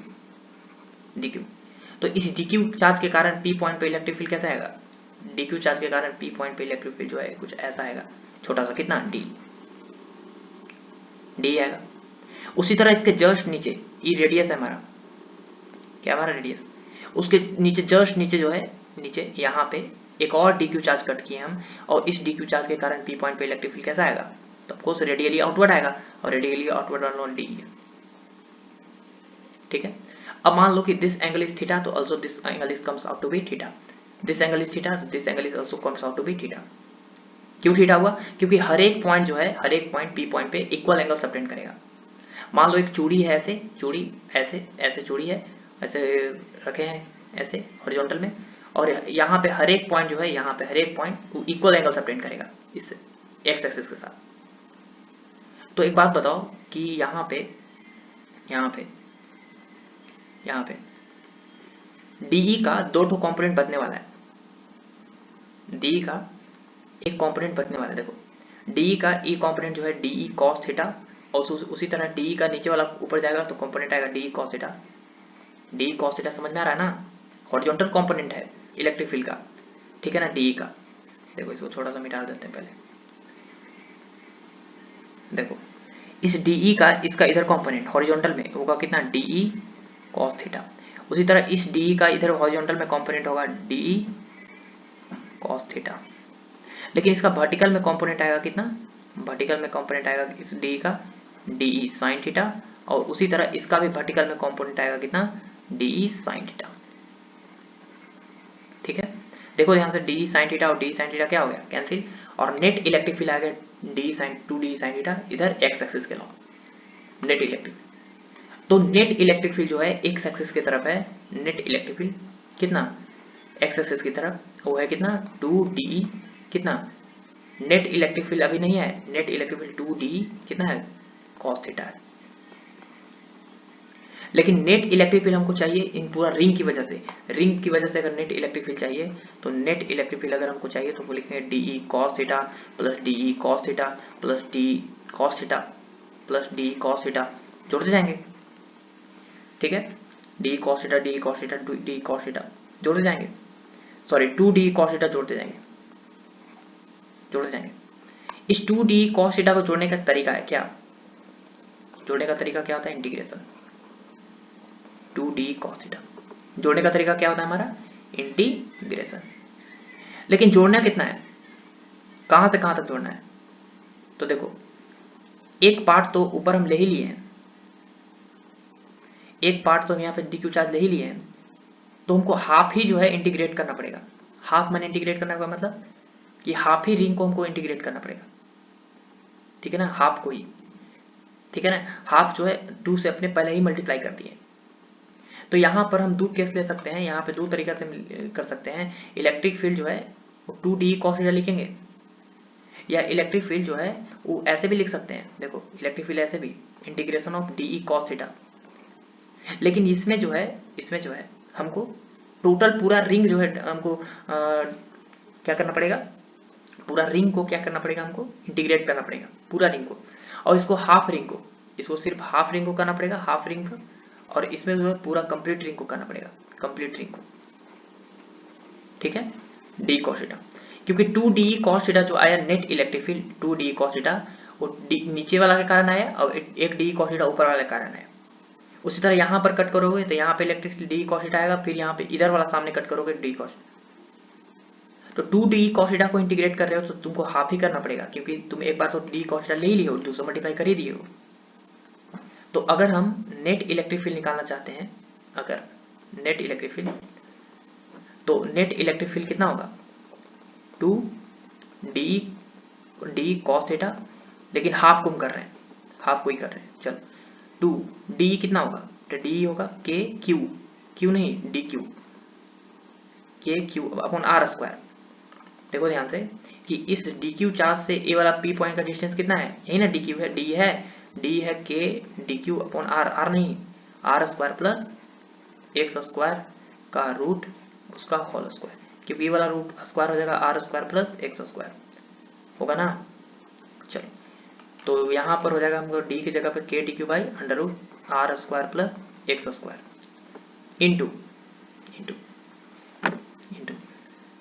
तो इस डी क्यू चार्ज के कारण पी पॉइंट पे इलेक्ट्रिक फील्ड कैसा आएगा, डी क्यू चार्ज के कारण पी पॉइंट पे इलेक्ट्रिक फील्ड जो है कुछ ऐसा आएगा, छोटा सा, कितना, डी आएगा। उसी तरह इसके जस्ट नीचे ई रेडियस है हमारा, क्या हमारा रेडियस, उसके नीचे जस्ट नीचे जो है, नीचे यहाँ पे एक और डी क्यू चार्ज कट किए हम, और इस डी क्यू चार्ज के कारण पी पॉइंट पे इलेक्ट्रिक फील्ड कैसा आएगा, तो ऑफकोर्स रेडियली आउटवर्ड आएगा, और रेडियली आउटवर्ड ऑन डी, ठीक है। अब मान लो कि दिस एंगल इज थीटा, तो also this angle is comes out to be theta, this angle is theta, this angle is also comes out to be theta. क्यों थीटा हुआ, क्योंकि हर एक पॉइंट जो है, हर एक पॉइंट पी पॉइंट पे इक्वल एंगल सबटेंड करेगा। मान लो एक चूड़ी है, ऐसे चूड़ी, ऐसे चूड़ी है, ऐसे रखे हैं ऐसे हॉरिजॉन्टल में, और यहाँ पे हर एक पॉइंट जो है, यहाँ पे हर एक पॉइंट इक्वल एंगल सबटेंड करेगा इससे, एक्स एक्सिस के साथ। तो एक बात बताओ कि यहाँ पे डीई का दो ठो कंपोनेंट बचने वाला है, डीई का एक कंपोनेंट बचने वाला है। देखो डीई का ई कंपोनेंट जो है डीई कॉस थीटा, और उसी तरह डीई का नीचे वाला ऊपर जाएगा तो कंपोनेंट आएगा dE cos theta. DE cos theta समझ में आ रहा है ना, हॉरिजॉन्टल कंपोनेंट है इलेक्ट्रिक फील्ड का, ठीक है ना, डीई का। देखो इसको थोड़ा सा मिटा देते हैं पहले, देखो इस डीई का, इसका इधर कंपोनेंट हॉरिजॉन्टल में होगा कितना, डीई कॉस थीटा। उसी तरह इस डीई का इधर हॉरिजॉन्टल में कंपोनेंट होगा डीई कॉस थीटा। लेकिन इसका वर्टिकल में कंपोनेंट आएगा कितना, वर्टिकल में कंपोनेंट आएगा इस डीई का डीई साइन थीटा, और उसी तरह इसका भी वर्टिकल में कंपोनेंट आएगा कितना, डीई साइन थीटा, ठीक है। देखो यहाँ से डी साइन थीटा और डी साइन थीटा क्या हो गया, कैंसिल, और नेट इलेक्ट्रिक फील्ड आ गया d sine 2d sine theta, इधर एक्स एक्सिस के अलावा नेट इलेक्ट्रिक। तो नेट इलेक्ट्रिक फील्ड जो है एक्स एक्सिस की तरफ है, नेट इलेक्ट्रिक फील्ड कितना, एक्स एक्सिस की तरफ, वो है कितना 2d, कितना, नेट इलेक्ट्रिक फील्ड अभी नहीं है, नेट इलेक्ट्रिक फील्ड 2d कितना है, cos थीटा है। लेकिन नेट इलेक्ट्रिक फील्ड हमको चाहिए इन पूरा रिंग की वजह से, रिंग की वजह से अगर नेट इलेक्ट्रिक फील्ड चाहिए, तो नेट इलेक्ट्रिक फील्ड अगर हमको चाहिए तो वो लिखेंगे dE cos theta plus dE cos theta plus d cos theta plus d cos theta, जोड़ते जाएंगे, ठीक है, d cos theta d cos theta d cos theta जोड़ते जाएंगे, सॉरी 2d cos थीटा जोड़ते जाएंगे। इस 2d cos थीटा को जोड़ने का तरीका है क्या, जोड़ने का तरीका क्या होता है, इंटीग्रेशन, 2d cos थीटा जोड़ने का तरीका क्या होता है हमारा, इंटीग्रेशन। लेकिन जोड़ना कितना है, कहां से कहां तक जोड़ना है, तो देखो एक पार्ट तो ऊपर हम ले ही लिए हैं, एक पार्ट तो हम यहाँ पे डी क्यू चार्ज ले ही लिए हैं, तो हमको हाफ ही जो है इंटीग्रेट करना पड़ेगा। हाफ मैंने इंटीग्रेट करने का मतलब कि हाफ ही रिंग को हमको इंटीग्रेट करना पड़ेगा, ठीक है ना, हाफ को ही, ठीक है ना, हाफ जो है 2 से अपने पहले ही मल्टीप्लाई कर दिए। तो यहाँ पर हम दो केस ले सकते हैं, यहाँ पे दो तरीका से कर सकते हैं। इलेक्ट्रिक फील्ड जो है वो 2d cos थीटा लिखेंगे, या इलेक्ट्रिक फील्ड जो है वो ऐसे भी लिख सकते हैं, देखो इलेक्ट्रिक फील्ड ऐसे भी integration of D cos theta. लेकिन इसमें जो है हमको टोटल पूरा रिंग जो है हमको क्या करना पड़ेगा, पूरा रिंग को क्या करना पड़ेगा, हमको इंटीग्रेट करना पड़ेगा पूरा रिंग को, और इसको हाफ रिंग को, इसको सिर्फ हाफ रिंग को करना पड़ेगा, हाफ रिंग को, और इसमें जो है पूरा कंप्लीट रिंग को करना पड़ेगा, कंप्लीट रिंग को, ठीक है, डी cos थीटा। क्योंकि 2d cos थीटा जो आया net electric field 2d cos theta, वो नीचे वाला के कारण आया और एक d cos थीटा ऊपर वाले के कारण आया। उसी तरह यहाँ पर कट करोगे तो यहाँ पे electric field D cos theta आएगा, फिर यहाँ पे इधर वाला सामने कट करोगे डी cos। तो 2d cos थीटा को इंटीग्रेट कर रहे हो तो तुमको हाफ ही करना पड़ेगा, क्योंकि तुम एक बार तो d cos थीटा ले ही लियो, 2 से मल्टीप्लाई कर ही दिए हो। तो अगर हम नेट इलेक्ट्रिक फील्ड निकालना चाहते हैं, अगर नेट इलेक्ट्रिक फील्ड, तो नेट इलेक्ट्रिक फील्ड कितना होगा, 2d cos थीटा, लेकिन हाफ को हम कर रहे हैं, हाफ को ही कर रहे हैं, चलो 2d कितना होगा, तो d होगा k q नहीं डी क्यू, के क्यू अपॉन आर स्क्वायर, देखो ध्यान से कि इस डी क्यू चार्ज से ए वाला पी पॉइंट का डिस्टेंस कितना है, यही ना डी क्यू है, डी है K D Q upon R, R नहीं R square plus x square का रूट उसका होल स्क्वायर, कि बी वाला रूट स्क्वायर हो जाएगा are square plus x square होगा ना। चलो तो यहाँ पर हो जाएगा हमको डी की जगह पे K D Q by under root R square plus x square into into into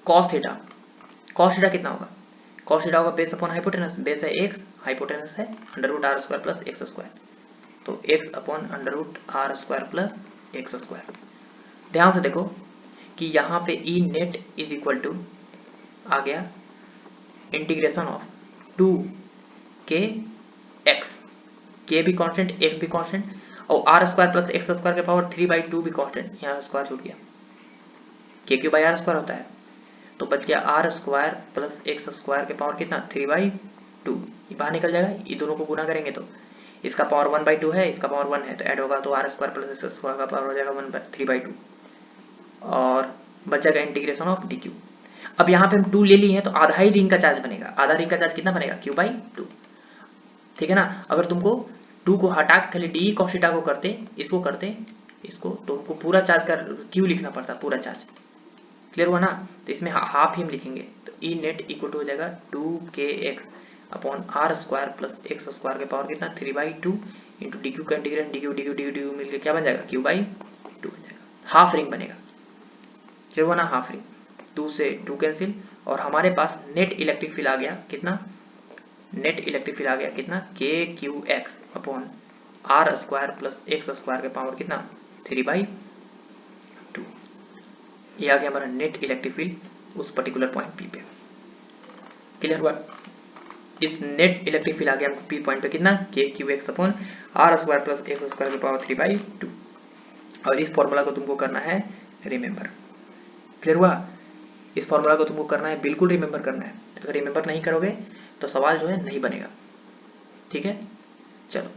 cos theta. Cos theta कितना होगा, कॉस थीटा होगा बेस अपॉन हाइपोटेनस, बेस है एक्स, हाइपोटेनस है under root R square plus x square, तो X upon under root R square plus x square. ध्यान से देखो कि यहाँ पे E net is equal to आ गया इंटीग्रेशन ऑफ 2 के एक्स, के भी कांस्टेंट एक्स भी कांस्टेंट और r square plus x square के पावर 3/2 भी कांस्टेंट, यहाँ स्क्वायर छूट गया, के क्यू बाई आर स्क्वायर होता है, तो बच गया r square plus x square के पावर कितना 3/2, ये बाहर निकल जाएगा, ये दोनों को गुना करेंगे तो इसका पावर 1/2 है, इसका पावर 1 है, तो ऐड होगा तो r square plus x square का पावर हो जाएगा 3/2 और बच जाएगा इंटीग्रेशन ऑफ डी क्यू। अब यहाँ पे हम 2 ले लिए हैं तो आधा ही रिंग का चार्ज बनेगा, आधा रिंग का चार्ज कितना बनेगा q/2, ठीक है ना। अगर तुमको 2 को हटा के खाली डी कॉस थीटा को करते इसको तो हमको पूरा चार्ज का q लिखना पड़ता, पूरा चार्ज, क्लियर हुआ ना। तो इसमें हाफ ही हम लिखेंगे, तो ई नेट इक्वल टू हो जाएगा 2kx upon are square plus x square के पावर कितना 3/2 इंटू डी क्यू का इंटीग्रेशन डी क्यू मिलकर क्या बन जाएगा q/2 बन जाएगा, हाफ रिंग बनेगा, क्लियर हुआ ना, हाफ रिंग, 2 से 2 कैंसिल और हमारे पास नेट इलेक्ट्रिक फील्ड आ गया कितना, नेट इलेक्ट्रिक फील्ड आ गया कितना के Q x upon are square plus x square के पावर कितना 3/2, ये आ गया हमारा नेट इलेक्ट्रिक फील्ड उस पर्टिकुलर पॉइंट पी पे, क्लियर हुआ। इस नेट इलेक्ट्रिक फील्ड आ गया हमको पी पॉइंट पे कितना के Q x upon are square plus x square के पावर 3/2 और इस फॉर्मूला को तुमको करना है रिमेंबर, क्लियर हुआ। इस फॉर्मूला को तुमको करना है बिल्कुल रिमेंबर करना है, अगर रिमेंबर नहीं करोगे तो सवाल जो है नहीं बनेगा, ठीक है। चलो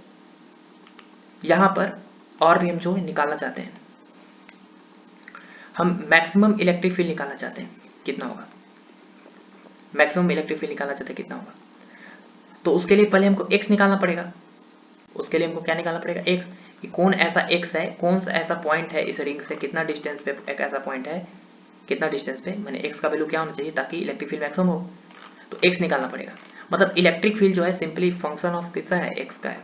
यहां पर और भी हम जो है निकालना चाहते हैं, हम मैक्सिमम इलेक्ट्रिक फील्ड निकालना चाहते हैं, कितना होगा मैक्सिमम इलेक्ट्रिक फील्ड निकालना चाहते हैं कितना होगा, तो उसके लिए पहले हमको x निकालना पड़ेगा, उसके लिए हमको क्या निकालना पड़ेगा x, कि कौन ऐसा x है, कौन सा ऐसा पॉइंट है इस रिंग से, कितना डिस्टेंस पे एक ऐसा पॉइंट है, कितना डिस्टेंस पे, मैंने x का वैल्यू क्या होना चाहिए ताकि इलेक्ट्रिक फील्ड मैक्सिमम हो, तो x निकालना पड़ेगा। मतलब इलेक्ट्रिक फील्ड जो है सिंपली फंक्शन ऑफ कितना है x का है,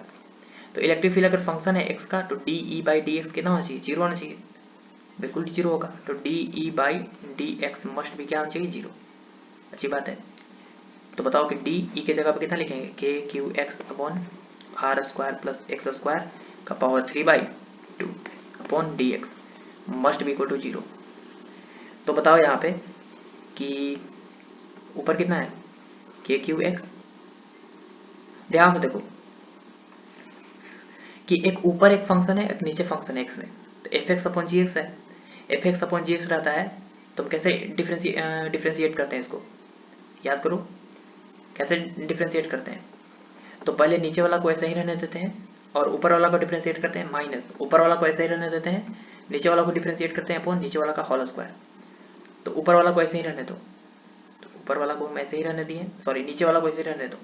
तो इलेक्ट्रिक फील्ड अगर फंक्शन है x का तो dE/dx कितना होना चाहिए 0 होना चाहिए, बिल्कुल 0 होगा, तो dE/dx मस्ट भी क्या होना चाहिए 0, अच्छी बात है। तो बताओ कि डी के जगह पर कितना लिखेंगे K Q x upon are square plus x square का power 3/2 upon D X must भी इक्वल टू 0। तो बताओ यहाँ पे कि ऊपर कितना है के क्यू एक्स, ध्यान से देखो कि एक ऊपर एक फंक्शन है एक नीचे फंक्शन है एक्स में, तो एफ एक्स अपॉन जी एक्स है, एफ एक्स अपॉन जी एक्स रहता है, तो हम कैसे डिफ्रेंशिएट करते हैं इसको, याद करो कैसे डिफ्रेंशिएट करते हैं, तो पहले नीचे वाला को ऐसे ही रहने देते हैं और ऊपर वाला को डिफ्रेंशिएट करते हैं माइनस, ऊपर वाला को ऐसे ही रहने देते हैं, नीचे वाला को डिफ्रेंशिएट करते हैं अपॉन नीचे वाला का होल स्क्वायर, तो ऊपर वाला को ऐसे ही रहने दो, तो ऊपर वाला को हम ऐसे ही रहने दिए, सॉरी नीचे वाला को ऐसे ही रहने दो,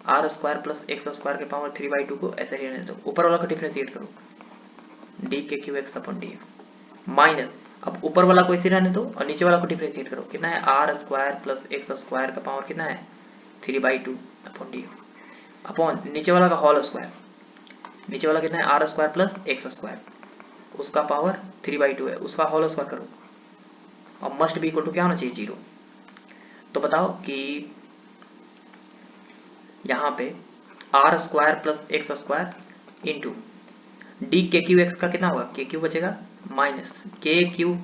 r square plus x square के पावर 3/2 को ऐसे ही रहने दो, ऊपर वाला को डिफ्रेंशिएट करो D k Q x upon D x minus, अब ऊपर वाला को ऐसे रहने दो और नीचे वाला को डिफ्रेंशिएट करो, कितना है r square plus x square का पावर कितना है 3/2 अपॉन डी अपॉन नीचे वाला का होल स्क्वायर, नीचे वाला कितना है r square plus x square उसका पावर 3/2 है, उसका होल स्क्वायर करो और मस्ट भी इक्वल टू क्या होना चाहिए 0। तो बताओ कि यहाँ पे r square plus x square into d k Q x का कितना होगा के क्यू बचेगा minus k Q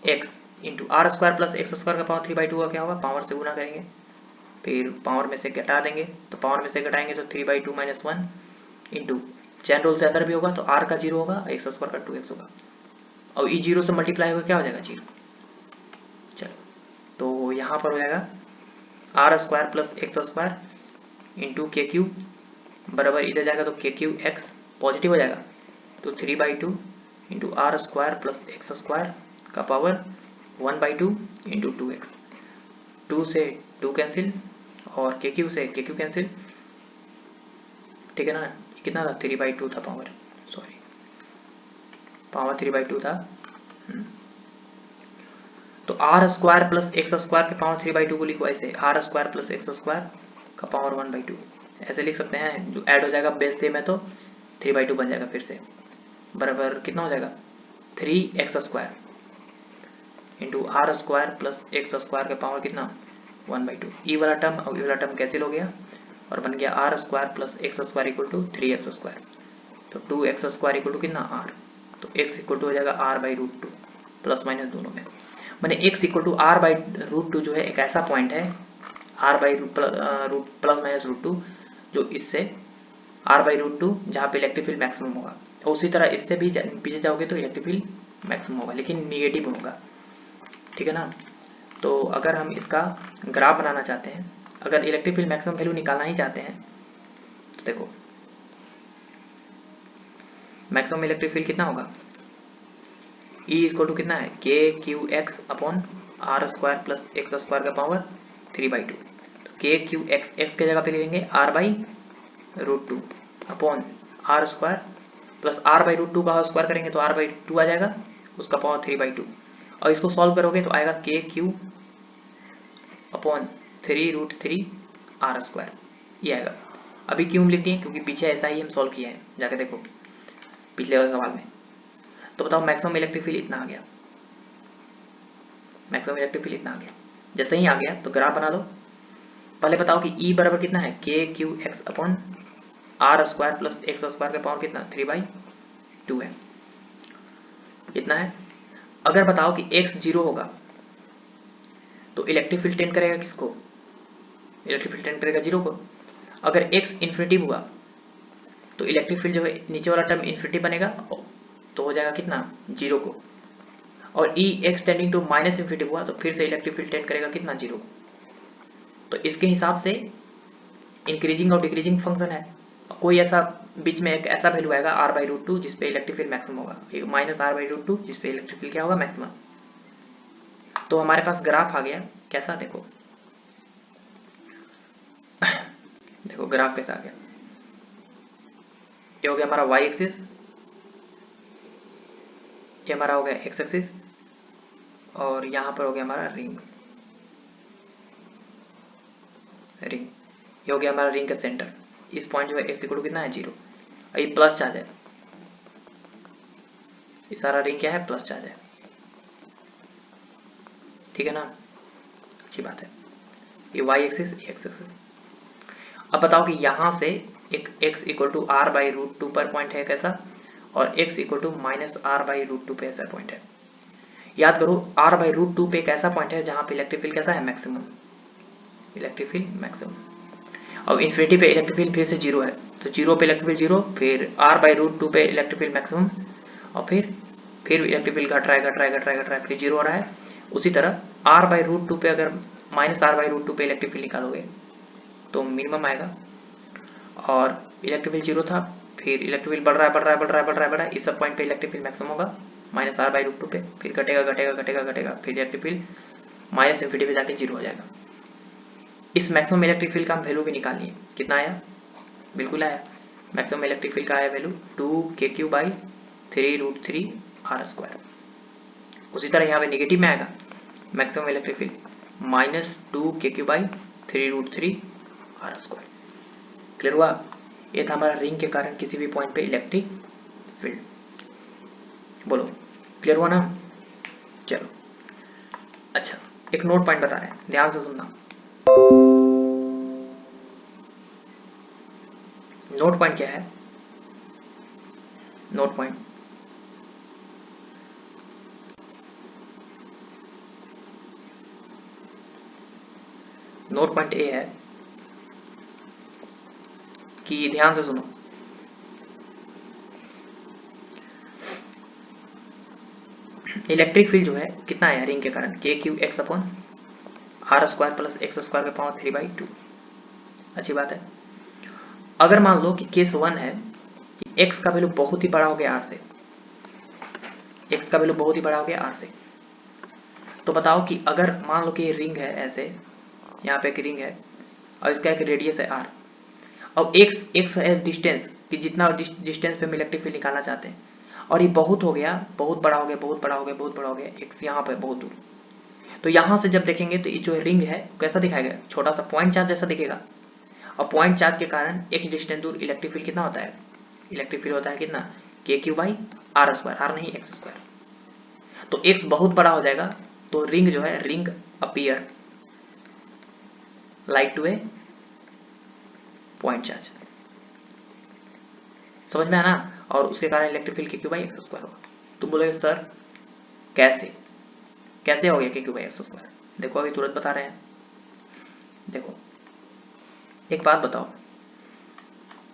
x into r square plus x square का पावर 3/2 का क्या होगा, पावर से गुना करेंगे फिर पावर में से घटा देंगे, तो पावर में से घटाएंगे तो 3/2 - 1 इंटू चैन रूल से अंदर भी होगा तो r का 0 होगा एक्स स्क्वायर का 2x होगा और ई 0 से मल्टीप्लाई होगा क्या हो जाएगा 0। चलो तो यहाँ पर हो जाएगा are square plus x square into k q बराबर इधर जाएगा तो के क्यू एक्स पॉजिटिव हो जाएगा तो 3/2 into r square plus x square का पावर 1/2 इंटू 2x, 2 से 2 कैंसिल और के क्यू से के क्यू कैंसिल, ठीक है ना। कितना था 3/2 था पावर, सॉरी पावर 3/2 था। तो r square plus x square के पावर 3/2 को लिखो ऐसे, r square plus x square का पावर 1/2 ऐसे लिख सकते हैं। जो ऐड हो जाएगा बेस सेम है तो 3/2 बन जाएगा फिर से, बराबर कितना हो जाएगा 3x square into r square plus x square का पावर कितना 1/2। ई वाला टर्म और ई वाला टर्म कैंसिल हो गया और बन गया r square plus x square equal to 3x square. तो 2x स्क्वायर इक्वल टू कितना r, तो x इक्वल टू हो जाएगा r/√2 प्लस माइनस दोनों में। मैंने x इक्वल टू r/√2 जो है एक ऐसा पॉइंट है प्लस माइनस √2 जो इससे r/√2 जहाँ पे इलेक्ट्रिक फील्ड मैक्सिमम होगा। और उसी तरह इससे भी पीछे जाओगे तो इलेक्ट्रिक फील्ड मैक्सिमम होगा लेकिन निगेटिव होगा, ठीक है ना। तो अगर हम इसका ग्राफ बनाना चाहते हैं, अगर इलेक्ट्रिक फील्ड मैक्सिमम वैल्यू निकालना ही चाहते हैं तो देखो मैक्सिमम इलेक्ट्रिक फील्ड कितना होगा, E इक्वल टू कितना है k Q x upon are square plus x square का पावर 3/2। तो के क्यू एक्स एक्स के जगह पे लिखेंगे r/√2 upon are square plus r/√2 का स्क्वायर करेंगे तो r/2 आ जाएगा, उसका पावर 3/2 और इसको सॉल्व करोगे तो आएगा के क्यू अपॉन 3√3 आर स्क्वायर, ये आएगा। अभी क्यों लिख दिए, क्योंकि पीछे ऐसा ही हम सॉल्व किए हैं, जाके देखो पिछले वाले सवाल में। तो बताओ मैक्सिमम इलेक्ट्रिक फील्ड इतना आ गया, मैक्सिमम इलेक्ट्रिक फील्ड इतना आ गया। जैसे ही आ गया तो ग्राफ बना दो। पहले बताओ कि E बराबर कितना है k Q x upon are square plus x square का पावर कितना 3/2 है, इतना है। अगर बताओ कि x 0 होगा तो इलेक्ट्रिक फील्ड टेंड करेगा किसको, इलेक्ट्रिक फील्ड टेंड करेगा 0 को। अगर x इन्फिनिटी हुआ तो इलेक्ट्रिक फील्ड जो है नीचे वाला टर्म इन्फिनिटी बनेगा तो हो जाएगा कितना 0 को। और E x tending to minus infinity हुआ तो फिर से इलेक्ट्रिक फील्ड टेंड करेगा कितना 0 को। तो इसके हिसाब से इंक्रीजिंग और डिक्रीजिंग फंक्शन है। कोई ऐसा बीच में एक ऐसा वैल्यू आएगा r/√2 जिसपे इलेक्ट्रिक फील्ड मैक्सिमम होगा, एक माइनस r/√2 जिसपे इलेक्ट्रिक फील्ड क्या होगा मैक्सिमम। तो हमारे पास ग्राफ आ गया कैसा, देखो देखो ग्राफ कैसा आ गया। ये हो गया हमारा y एक्सिस, ये हमारा हो गया x एक्सिस और यहाँ पर हो गया हमारा रिंग, ये हो गया हमारा रिंग का सेंटर। इस पॉइंट जो है x इक्वल टू कितना है 0, ये प्लस चार्ज है, ये सारा रिंग क्या है प्लस चार्ज है, ठीक है ना, अच्छी बात है। ये y एक्सिस ये x एक्सिस। अब बताओ कि यहाँ से एक x इक्वल टू r/√2 पर पॉइंट है कैसा, और x equal to minus r/√2 पे ऐसा पॉइंट है। याद करो r/√2 पे एक ऐसा पॉइंट है जहाँ पे इलेक्ट्रिक फील्ड कैसा है मैक्सिमम, इलेक्ट्रिक फील्ड मैक्सिमम। अब इन्फिनिटी पे इलेक्ट्रिक फील्ड फिर से 0 है, तो 0 पे इलेक्ट्रिक फील्ड 0, फिर r/√2 पे इलेक्ट्रिक फील्ड मैक्सिमम और फिर इलेक्ट्रिक फील्ड घट रहा है फिर 0 हो रहा है। उसी तरह r/√2 पे अगर माइनस r/√2 पे इलेक्ट्रिक फील्ड निकालोगे तो मिनिमम आएगा, और इलेक्ट्रिक फील्ड 0 था, फिर इलेक्ट्रिक फील्ड बढ़ रहा है, इस सब पॉइंट पे इलेक्ट्रिक फील्ड मैक्सिमम होगा माइनस r/√2 पे, फिर घटेगा, फिर इलेक्ट्रिक फील्ड माइनस इन्फिनिटी पे जाके 0 हो जाएगा। इस मैक्सिमम इलेक्ट्रिक फील्ड का हम वैल्यू भी निकालिए, कितना आया, बिल्कुल आया। मैक्सिमम इलेक्ट्रिक फील्ड का आया वैल्यू 2kq/3√3 आर स्क्वायर। उसी तरह यहाँ पे निगेटिव में आएगा maximum electric field -2kq/3√3 r square. Clear हुआ, ये था हमारा रिंग के कारण किसी भी पॉइंट पे इलेक्ट्रिक फील्ड। बोलो क्लियर हुआ ना, चलो अच्छा एक नोट पॉइंट बता रहे हैं, ध्यान से सुनना। नोट पॉइंट क्या है, नोट पॉइंट ए है कि ध्यान से सुनो, इलेक्ट्रिक फील्ड जो है कितना है रिंग के कारण kq(x) upon are square plus x square का पावर 3/2। अच्छी बात है। अगर मान लो कि केस 1 है कि x का वैल्यू बहुत ही बड़ा हो गया r से, x का वैल्यू बहुत ही बड़ा हो गया r से, तो बताओ कि अगर मान लो कि ये रिंग है ऐसे यहाँ पे एक रिंग है और इसका एक रेडियस है r। अब x है डिस्टेंस कि जितना डिस्टेंस पे हम इलेक्ट्रिक फील्ड निकालना चाहते हैं, और ये बहुत हो गया, बहुत बड़ा हो गया, बहुत बड़ा हो गया, बहुत बड़ा हो गया, x यहाँ पे बहुत दूर। तो यहाँ से जब देखेंगे तो ये जो रिंग है कैसा दिखाएगा, छोटा सा पॉइंट चार्ज जैसा दिखेगा। और पॉइंट चार्ज के कारण x डिस्टेंस दूर इलेक्ट्रिक फील्ड कितना होता है, इलेक्ट्रिक फील्ड होता है कितना, KQ/r², r नहीं x²। तो x बहुत बड़ा हो जाएगा तो रिंग जो है, ring appear like to a point charge. समझ में आना, और उसके कारण इलेक्ट्रिक फील्ड KQ/x² होगा। तुम बोलोगे सर कैसे, कैसे हो गया KQ/x²? देखो अभी तुरंत बता रहे हैं। देखो एक बात बताओ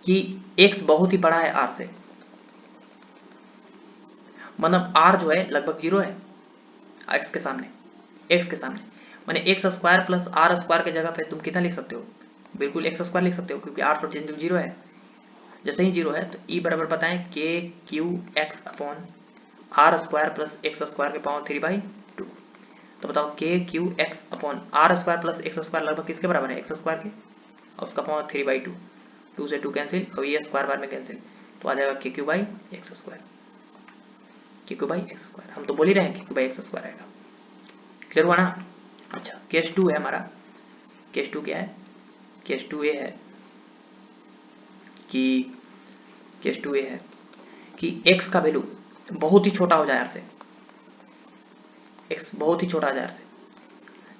कि x बहुत ही बड़ा है r से, मतलब r जो है लगभग 0 है x के सामने, माने x² प्लस r² के जगह पे तुम कितना लिख सकते हो, बिल्कुल x² लिख सकते हो, क्योंकि r तो 0 है। जैसे ही 0 है तो e बराबर पता है KQx/r² प्लस x² के पावर 3/2। तो बताओ KQx/r² प्लस x² लगभग किसके बराबर है, x² के, और उसका पावर 3/2। 2 से 2 कैंसिल और ये स्क्वायर बार में कैंसिल, तो आ जाएगा KQ/x²। KQ/x², हम तो बोल ही रहे हैं KQ/x² आएगा। क्लियर हुआ ना? अच्छा केस 2 है हमारा। केस 2 क्या है, केस 2 ये है कि केस 2 ये है कि x का वैल्यू बहुत ही छोटा हो जाए r से, x बहुत ही छोटा हो जाए r से।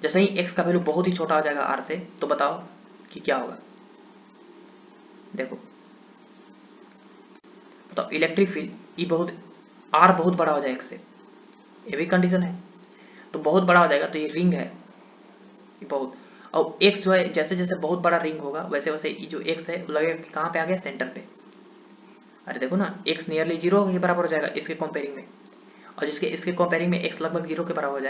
जैसे ही x का वैल्यू बहुत ही छोटा हो जाएगा r से, तो बताओ कि क्या होगा। देखो बताओ इलेक्ट्रिक फील्ड ई बहुत r बहुत बड़ा हो जाए x से, ये भी कंडीशन है। तो बहुत बड़ा हो जाएगा तो ये रिंग है बहुत, और x जो है जैसे जैसे बहुत बड़ा रिंग होगा वैसे वैसे ये जो x है लगेगा कि कहाँ पे आ गया, सेंटर पे। अरे देखो ना x नियरली 0 के बराबर हो जाएगा इसके कंपेयरिंग में, और जिसके इसके कंपेयरिंग में x लगभग 0 के बराबर हो जाएगा।